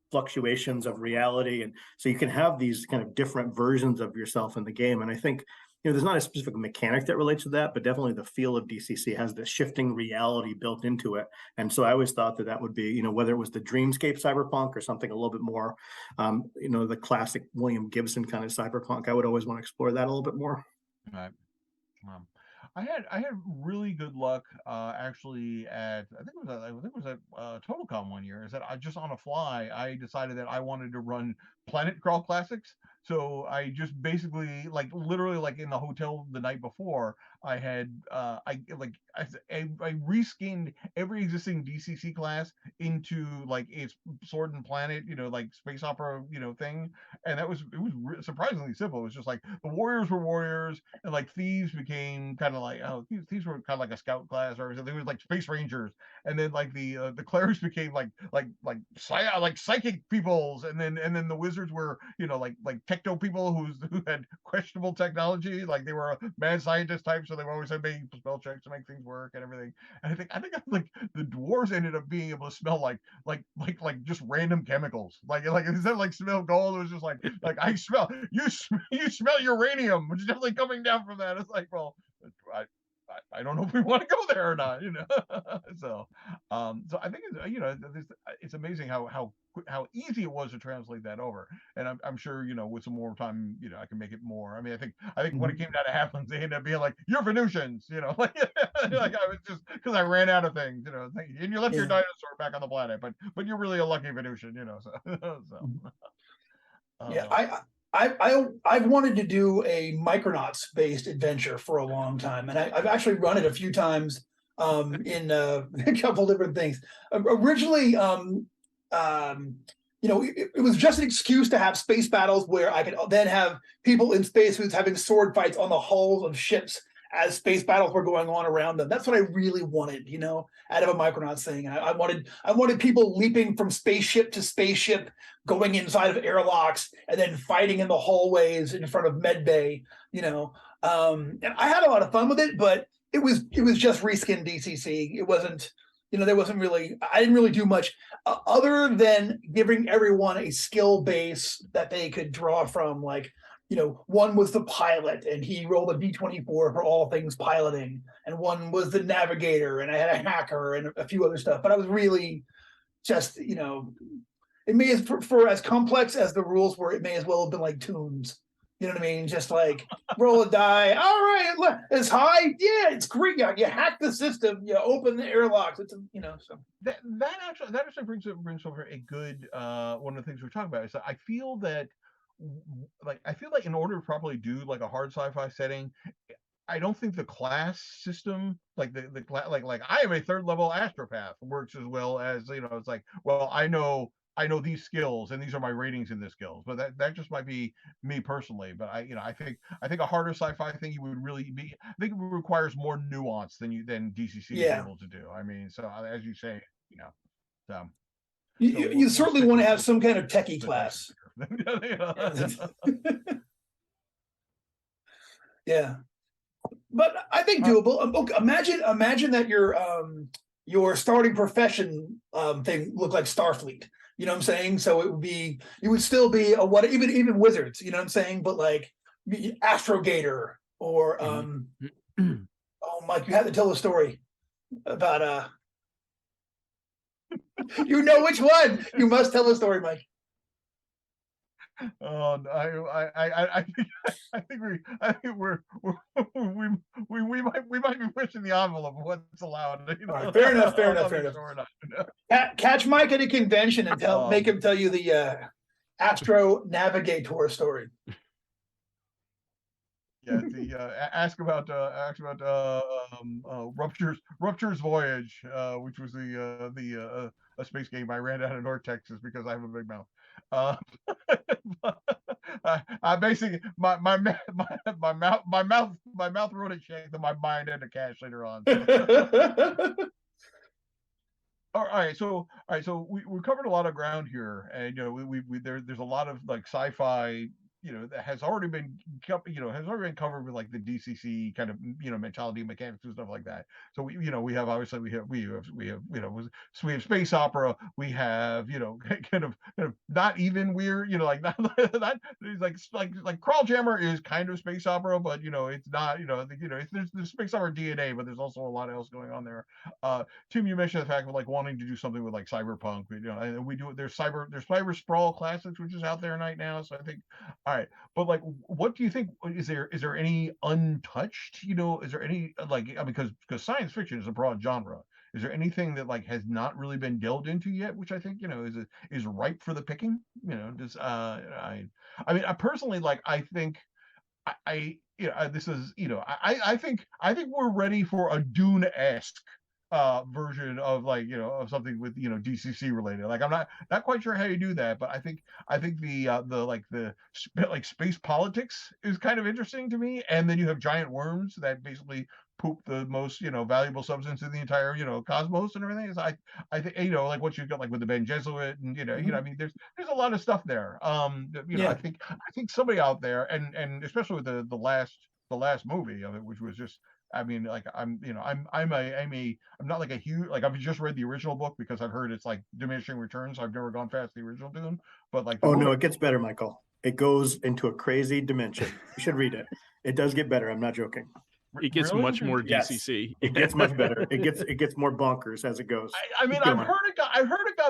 fluctuations of reality. And so you can have these kind of different versions of yourself in the game. And I think, there's not a specific mechanic that relates to that, but definitely the feel of DCC has this shifting reality built into it. And so I always thought that would be, whether it was the dreamscape cyberpunk or something a little bit more, the classic William Gibson kind of cyberpunk, I would always want to explore that a little bit more. Right. I had really good luck actually at I think it was at TotalCon one year. Is that I just on a fly I decided that I wanted to run Planet Crawl Classics. So I just basically literally in the hotel the night before I had I reskinned every existing DCC class into its Sword and Planet space opera thing, and it was surprisingly simple. It was just the warriors were warriors, and thieves became kind of thieves were kind of like a scout class, or they were space rangers, and then the clerics became psychic peoples, and then the wizards were techno people who had questionable technology, they were a mad scientist type, so they were always making spell checks to make things work and everything. And I think the dwarves ended up being able to smell like just random chemicals, instead of smell gold, it was just I smell you smell uranium, which is definitely coming down from that. It's well, I don't know if we want to go there or not, so I think it's amazing how easy it was to translate that over, and I'm sure with some more time I can make it more. I mean, I think when it came down to Halflings, they ended up being you're Venusians, I was just because I ran out of things, and you left your dinosaur back on the planet, but you're really a lucky Venusian, Yeah, I've wanted to do a Micronauts based adventure for a long time, and I've actually run it a few times in a couple different things. Originally, it was just an excuse to have space battles where I could then have people in spacesuits having sword fights on the hulls of ships as space battles were going on around them. That's what I really wanted, out of a Micronauts thing. I wanted people leaping from spaceship to spaceship, going inside of airlocks, and then fighting in the hallways in front of medbay. And I had a lot of fun with it, but it was just reskin DCC. It wasn't, there wasn't really, I didn't really do much other than giving everyone a skill base that they could draw from. Like, one was the pilot and he rolled a D24 for all things piloting. And one was the navigator and I had a hacker and a few other stuff. But I was really just, it may as for as complex as the rules were, it may as well have been like Toons. You know what I mean? Just like roll a die. All right, look, it's high. Yeah, it's great. Yeah, you hack the system. You open the airlocks. It's so that actually brings over a good one of the things we're talking about is that I feel like in order to properly do like a hard sci-fi setting, I don't think the class system, like the like I am a third level astropath, works as well as it's like, well, I know these skills and these are my ratings in the skills, but that just might be me personally. But I think a harder sci-fi thing you would really be, I think it requires more nuance than DCC is able to do. I mean, so as you say, so you certainly want to have some kind of techie class. Yeah, but I think doable. Imagine that your starting profession thing looked like Starfleet. You know what I'm saying? So it would still be even wizards, you know what I'm saying? But like Astrogator or oh Mike, you have to tell a story about you know which one. You must tell a story, Mike. Oh, I think we might be pushing the envelope of what's allowed. Right, fair enough. Catch Mike at a convention and make him tell you the Astro Navigator story. Yeah, ask about Rupture's Voyage, which was a space game I ran out of North Texas because I have a big mouth. I basically my mouth wrote a check that my mind had to cash later on. All right, so we covered a lot of ground here, and there's a lot of like sci-fi that has already been covered with like the DCC kind of mentality, mechanics and stuff like that. So we have space opera, we have kind of not even weird, like not like Crawljammer is kind of space opera, but it's not, there's space opera DNA, but there's also a lot else going on there. Tim, you mentioned the fact of like wanting to do something with like cyberpunk, and we do. There's cyber sprawl classics, which is out there right now. So I think, all right, but like, what do you think? Is there any untouched? Is there any because science fiction is a broad genre. Is there anything that like has not really been delved into yet, which I think is ripe for the picking? I mean, I personally I think this is I think we're ready for a Dune-esque version of of something with DCC related. Like I'm not quite sure how you do that, but I think the space politics is kind of interesting to me. And then you have giant worms that basically poop the most valuable substance in the entire cosmos and everything. So I think like what you've got like with the Ben Jesuit and I mean there's a lot of stuff there. I think somebody out there and especially with the last movie of it, which was just, I mean, like I'm not like a huge, like I've just read the original book because I've heard it's like diminishing returns. I've never gone past the original Dune, but like no, it gets better, Michael. It goes into a crazy dimension. You should read it. It does get better. I'm not joking. It gets much more DCC. Yes. It gets much better. It gets more bonkers as it goes. I mean, I've heard it got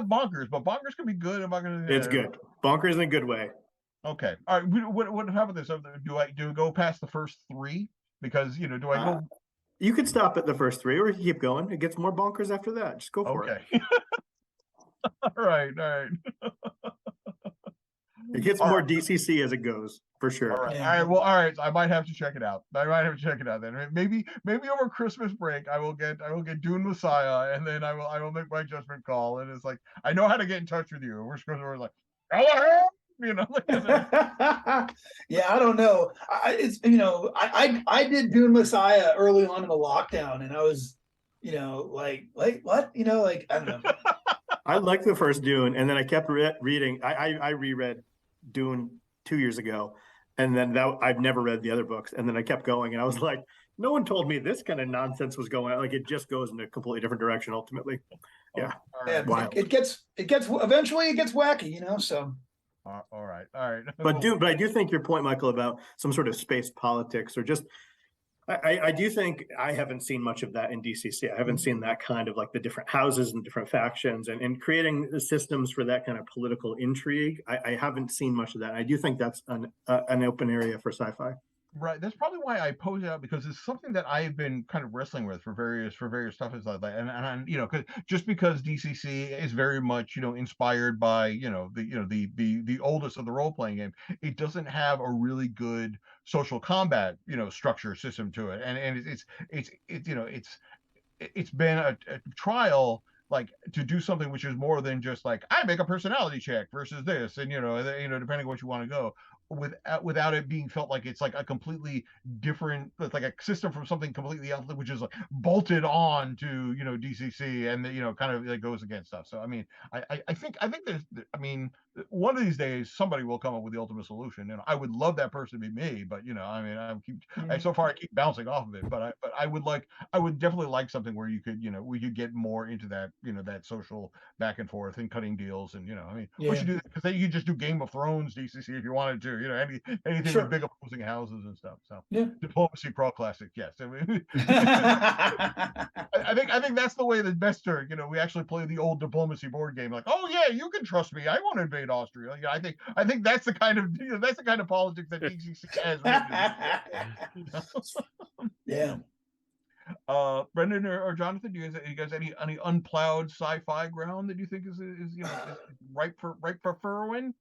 bonkers, but bonkers can be good. It's good. Bonkers in a good way. Okay. All right. What how about this? Do I go past the first three? Because do I go? You could stop at the first three, or keep going. It gets more bonkers after that. Just go for it. All right. It gets more DCC as it goes, for sure. All right. Well, all right. I might have to check it out. Then. Maybe over Christmas break, I will get Dune Messiah, and then I will make my judgment call. And it's like I know how to get in touch with you. We're like, Callahan, You know, Yeah, I don't know. I did Dune Messiah early on in the lockdown, and I was, like what? Like I don't know. I liked the first Dune, and then I kept reading. I reread Dune 2 years ago, and then I've never read the other books, and then I kept going, and I was like, no one told me this kind of nonsense was going on. Like it just goes in a completely different direction ultimately. Yeah, right. Wild. It gets eventually it gets wacky, So. All right. But I do think your point, Michael, about some sort of space politics or just. I do think I haven't seen much of that in DCC. I haven't seen that kind of like the different houses and different factions and creating the systems for that kind of political intrigue. I haven't seen much of that. I do think that's an open area for sci-fi. Right. That's probably why I pose it out, because it's something that I've been kind of wrestling with for various stuff is like that. And just because DCC is very much, inspired by, the oldest of the role playing game, it doesn't have a really good social combat, structure system to it. And it's been a trial, like, to do something which is more than just like, I make a personality check versus this, and depending on what you want to go, without it being felt like it's like a completely different, like a system from something completely else, which is like bolted on to DCC, and kind of like goes against stuff. So I mean, I think there's, one of these days somebody will come up with the ultimate solution, and I would love that person to be me. But so far I keep bouncing off of it. But I would definitely like something where you could we could get more into that that social back and forth and cutting deals, and we should do that, because then you could just do Game of Thrones DCC if you wanted to, anything Sure. with big opposing houses and stuff. So yeah, diplomacy pro classic, yes. I think that's the way that best turn. We actually play the old diplomacy board game, like, oh yeah, you can trust me, I won't invade Austria. I think that's the kind of politics that DCC has. Yeah. Brendan or Jonathan, do you guys any unplowed sci-fi ground that you think is ripe for furrowing?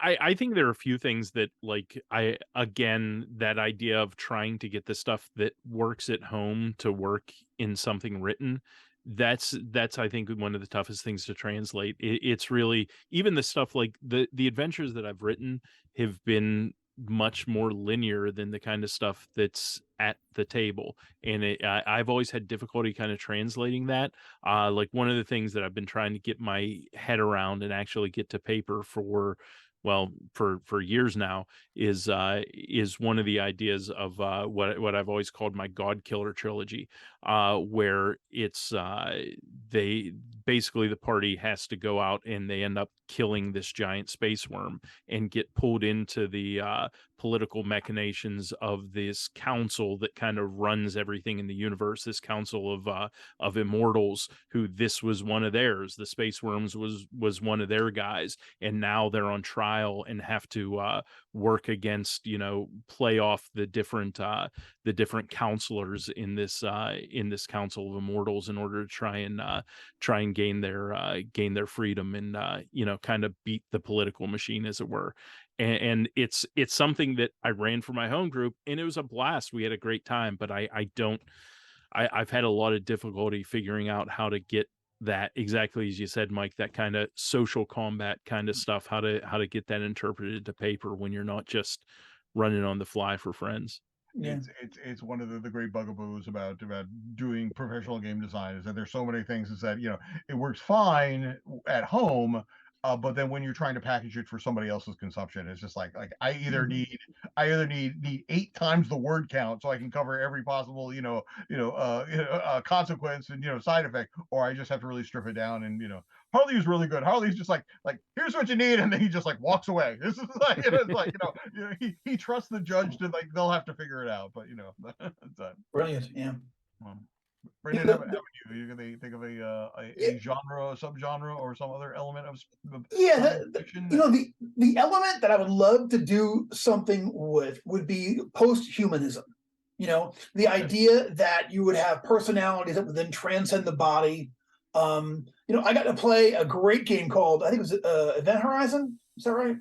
I think there are a few things that, like, that idea of trying to get the stuff that works at home to work in something written, that's I think one of the toughest things to translate. It's really, even the stuff like the adventures that I've written have been much more linear than the kind of stuff that's at the table, and I've always had difficulty kind of translating that. Like, one of the things that I've been trying to get my head around and actually get to paper for years now is one of the ideas of what I've always called my God Killer trilogy, where it's they basically, the party has to go out and they end up killing this giant space worm and get pulled into the political machinations of this council that kind of runs everything in the universe, this council of immortals, who this was one of theirs. The space worms was one of their guys, and now they're on trial and have to work against, play off the different counselors in this council of immortals in order to try and gain their freedom and kind of beat the political machine, as it were. And it's something that I ran for my home group, and it was a blast. We had a great time, but I've had a lot of difficulty figuring out how to get that, exactly as you said, Mike, that kind of social combat kind of stuff, how to get that interpreted to paper when you're not just running on the fly for friends. Yeah. It's one of the great bugaboos about doing professional game design, is that there's so many things, is that it works fine at home, but then when you're trying to package it for somebody else's consumption, it's just like I either need 8 times the word count so I can cover every possible consequence and side effect, or I just have to really strip it down. And Harley is really good. Harley's just like here's what you need, and then he just like walks away. This is like it's like he trusts the judge to, like, they'll have to figure it out. But Brilliant. Yeah. Brendan, how about you? Can they think of a genre, a subgenre, or some other element of fiction? The element that I would love to do something with would be post-humanism. The idea that you would have personalities that would then transcend the body. I got to play a great game called, I think it was Event Horizon. Is that right?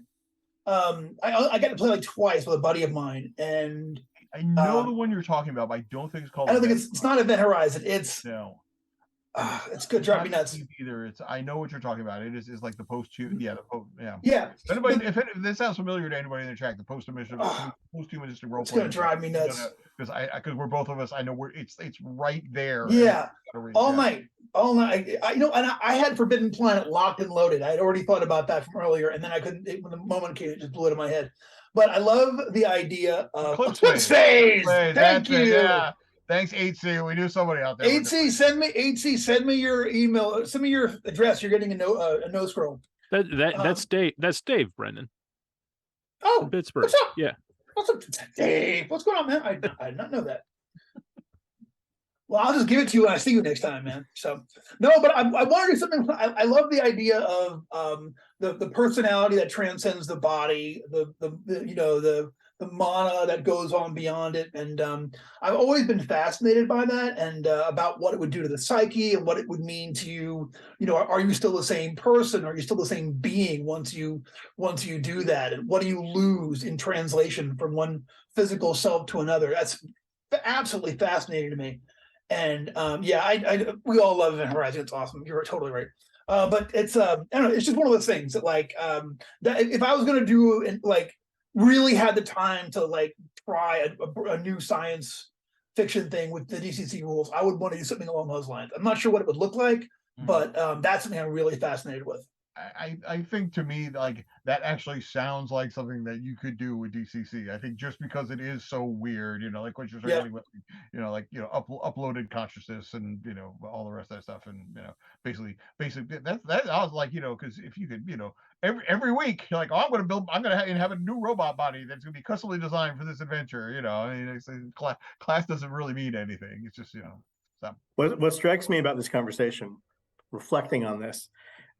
I got to play like twice with a buddy of mine, and I know the one you're talking about, but I don't think it's called. I don't think it's not Event Horizon. It's no. It's good, drive me Not nuts. cheap either. It's I know what you're talking about. It is like the post two. Yeah, the post. Yeah. Yeah, If anybody, if this sounds familiar to anybody in the chat, the post humanistic role it's gonna playing. drive me nuts. Because we're both of us. I know it's right there. Yeah, all yeah. night, all night. I you know, and I had Forbidden Planet locked and loaded. I had already thought about that from earlier, and then I couldn't. When the moment came, it just blew it in my head. But I love the idea of Eclipse phase. Thank you. Yeah. Thanks, 8C. We knew somebody out there. 8C, send me your email. Send me your address. You're getting a no scroll. That's Dave. That's Dave, Brendan. Oh, from Pittsburgh. What's up? Yeah. What's up, Dave? What's going on, man? I did not know that. Well, I'll just give it to you when I see you next time, man. So no, but I want to do something. I love the idea of the personality that transcends the body, the mana that goes on beyond it. And I've always been fascinated by that and about what it would do to the psyche and what it would mean to you. You know, are you still the same person? Are you still the same being once you do that? And what do you lose in translation from one physical self to another? That's absolutely fascinating to me. And yeah, we all love Event Horizon. It's awesome. You're totally right. But it's I don't know. It's just one of those things that like that if I was going to do and like really had the time to like try a new science fiction thing with the DCC rules, I would want to do something along those lines. I'm not sure what it would look like, but that's something I'm really fascinated with. I think to me like that actually sounds like something that you could do with DCC. I think just because it is so weird, you know, like what you're saying, you know, like uploaded consciousness and you know all the rest of that stuff, and you know basically that I was like, you know, because if you could, you know, every week you're like, oh, I'm gonna have a new robot body that's gonna be customly designed for this adventure. You know, I mean, it's, class doesn't really mean anything. It's just, you know, so. What strikes me about this conversation, reflecting on this,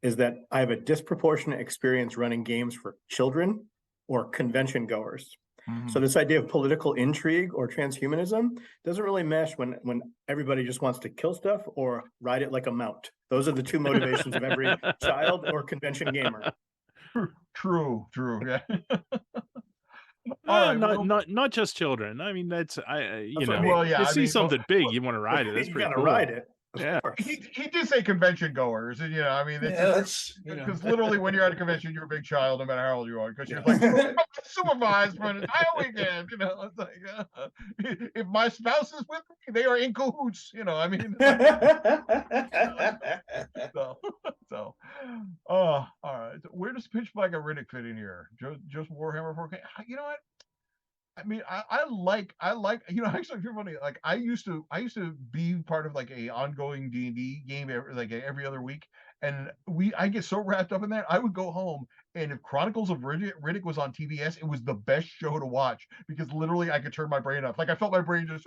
is that I have a disproportionate experience running games for children or convention goers. So this idea of political intrigue or transhumanism doesn't really mesh when everybody just wants to kill stuff or ride it like a mount. Those are the two motivations of every child or convention gamer. True. Yeah. All right, not just children. I mean, that's you know, well, yeah, you see something big, you want to ride it. That's you pretty gotta cool. ride it. Yeah, he did say convention goers, and you know, I mean, that's because literally when you're at a convention, you're a big child, no matter how old you are, because you're like supervised for an entire weekend. You know, it's like if my spouse is with me, they are in cahoots. You know, I mean, so all right. So where does Pitch Black and Riddick fit in here? Just Warhammer 4K. You know what? I mean, I like, you know, actually, if you're funny, like I used to be part of like a ongoing D&D game every other week, and I get so wrapped up in that, I would go home, and if Chronicles of Riddick was on TBS, it was the best show to watch because literally I could turn my brain off. Like I felt my brain just.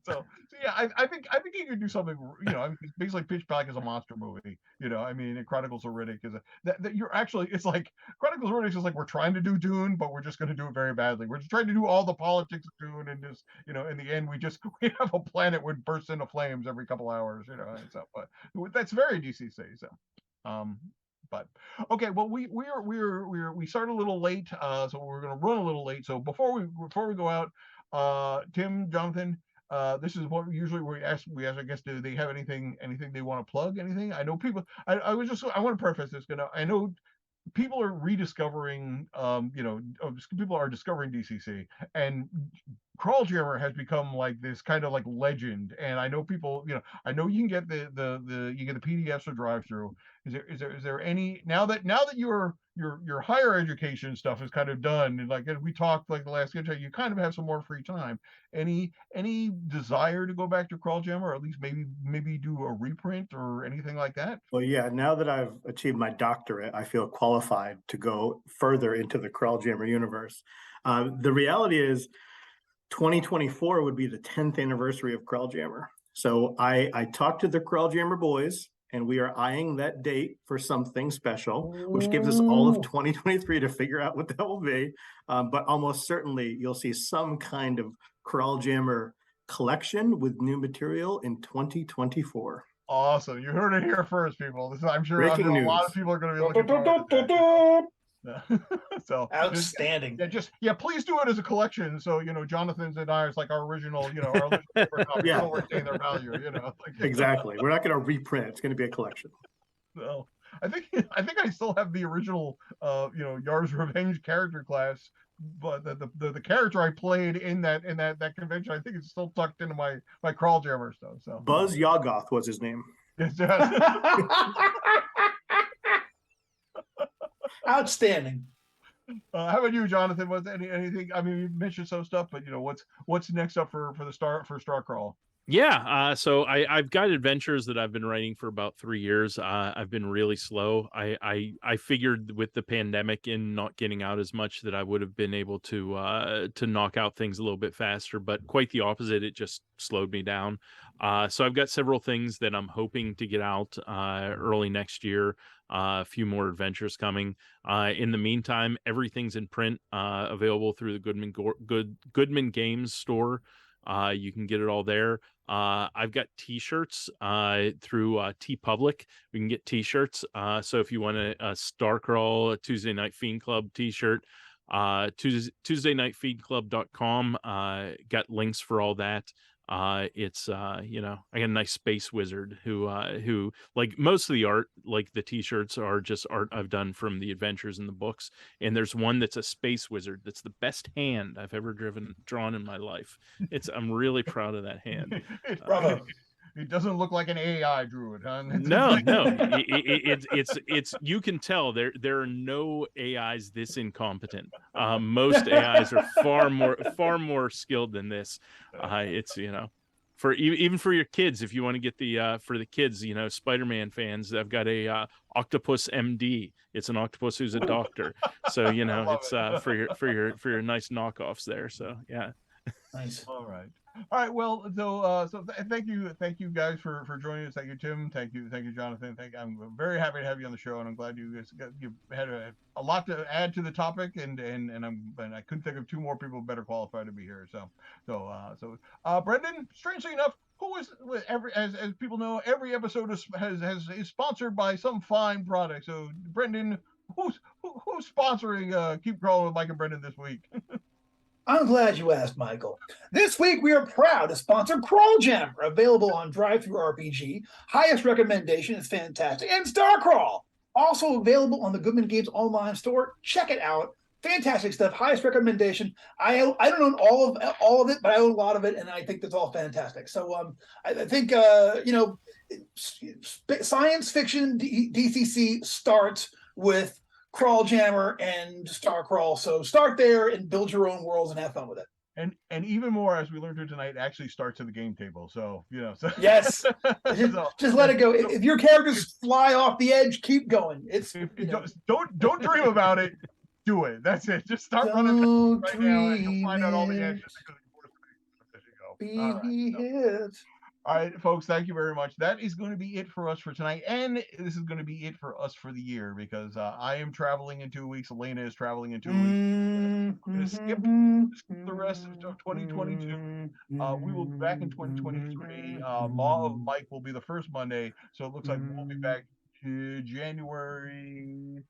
So yeah, I think you could do something. You know, I mean, basically Pitch Black is a monster movie. You know, I mean, Chronicles of Riddick is that you're actually. It's like Chronicles of Riddick is like we're trying to do Dune, but we're just going to do it very badly. We're just trying to do all the politics of Dune, and just, you know, in the end, we have a planet would burst into flames every couple hours. You know, and so, but that's very DCC. So, but okay, well, we started a little late, so we're going to run a little late. So before we go out, Tim, Jonathan. This is what usually we ask, I guess, do they have anything they want to plug? Anything? I know people. I want to preface this. I know people are rediscovering. You know, people are discovering DCC, and Crawljammer has become like this kind of like legend. And I know people. You know, I know you can get the PDFs or drive through. Is there any now that your higher education stuff is kind of done, and like we talked like the last time, you kind of have some more free time. Any desire to go back to Crawljammer, or at least maybe do a reprint or anything like that? Well, yeah, now that I've achieved my doctorate, I feel qualified to go further into the Crawljammer universe. The reality is 2024 would be the 10th anniversary of Crawljammer. So I talked to the Crawljammer boys, and we are eyeing that date for something special, which gives us all of 2023 to figure out what that will be. But almost certainly you'll see some kind of Crawljammer collection with new material in 2024. Awesome. You heard it here first, people. I'm sure Breaking a lot news. of people are going to be looking forward to that. So Outstanding. please do it as a collection. So Jonathon's and I is like our original, our original copies Yeah. don't retain their value. Exactly. We're not going to reprint. It's going to be a collection. So I think I still have the original, Yar's Revenge character class, but the character I played in that convention, I think it's still tucked into my Crawljammers stuff. So Buzz Yawgoth was his name. Outstanding. How about you, Jonathan? Was anything? I mean, you mentioned some stuff, but what's next up for Star Crawl? Yeah, so I've got adventures that I've been writing for about 3 years. I've been really slow. I figured with the pandemic and not getting out as much that I would have been able to knock out things a little bit faster, but quite the opposite. It just slowed me down. So I've got several things that I'm hoping to get out early next year. A few more adventures coming. In the meantime, everything's in print, available through the Goodman Games store. You can get it all there. I've got t-shirts through TeePublic. We can get t-shirts. So if you want a Star Crawl, a Tuesday Night Fiend Club t-shirt, TuesdayNightFeedClub.com, got links for all that. It's I got a nice space wizard who like most of the art, like the t-shirts are just art I've done from the adventures in the books, and there's one that's a space wizard that's the best hand I've ever drawn in my life. I'm really proud of that hand. Bravo. It doesn't look like an AI drew it, huh? No, it's you can tell there are no AIs this incompetent. Most AIs are far more skilled than this. It's for even for your kids, if you want to get the for the kids, Spider-Man fans, I've got a Octopus MD. It's an octopus who's a doctor. So it's for your nice knockoffs there. So yeah. Nice. All right. Well, thank you guys for joining us. Thank you, Tim. Thank you, Jonathan. I'm very happy to have you on the show, and I'm glad you had a lot to add to the topic, and I couldn't think of two more people better qualified to be here. So Brendan, strangely enough, as people know, every episode is sponsored by some fine product. So Brendan, who's sponsoring Keep Crawling with Mike and Brendan this week? I'm glad you asked, Michael. This week, we are proud to sponsor Crawljammer, available on DriveThruRPG. Highest recommendation is fantastic. And Starcrawl, also available on the Goodman Games online store. Check it out. Fantastic stuff. Highest recommendation. I don't own all of it, but I own a lot of it, and I think that's all fantastic. So I think science fiction DCC starts with Crawljammer and Starcrawl. So start there and build your own worlds and have fun with it. And even more, as we learned here tonight, it actually starts at the game table. So yes, just let it go. If your characters fly off the edge, keep going. Don't dream about it. Do it. That's it. Just start running right now, and you'll find out all the edges. All right, folks, thank you very much. That is going to be it for us for tonight. And this is going to be it for us for the year, because I am traveling in 2 weeks. Elena is traveling in 2 weeks. We're going to skip the rest of 2022. We will be back in 2023. Maw of Mike will be the first Monday. So it looks like we'll be back to January.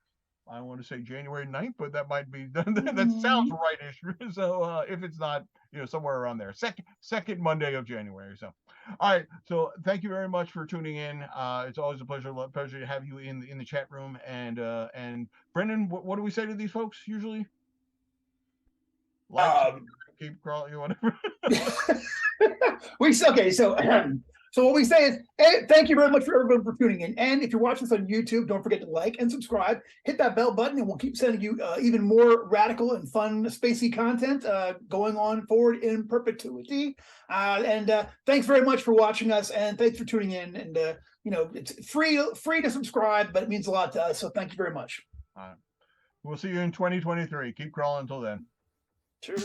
I want to say January 9th, but that might be, that sounds right-ish. So if it's not, somewhere around there, second Monday of January. So, all right. So thank you very much for tuning in. It's always a pleasure to have you in the chat room. And Brendan, what do we say to these folks usually? Keep crawling, whatever. So what we say is, hey, thank you very much for everyone for tuning in. And if you're watching this on YouTube, don't forget to like and subscribe. Hit that bell button, and we'll keep sending you even more radical and fun spacey content going on forward in perpetuity. And thanks very much for watching us, and thanks for tuning in. And it's free to subscribe, but it means a lot to us. So thank you very much. We'll see you in 2023. Keep crawling until then. Sure.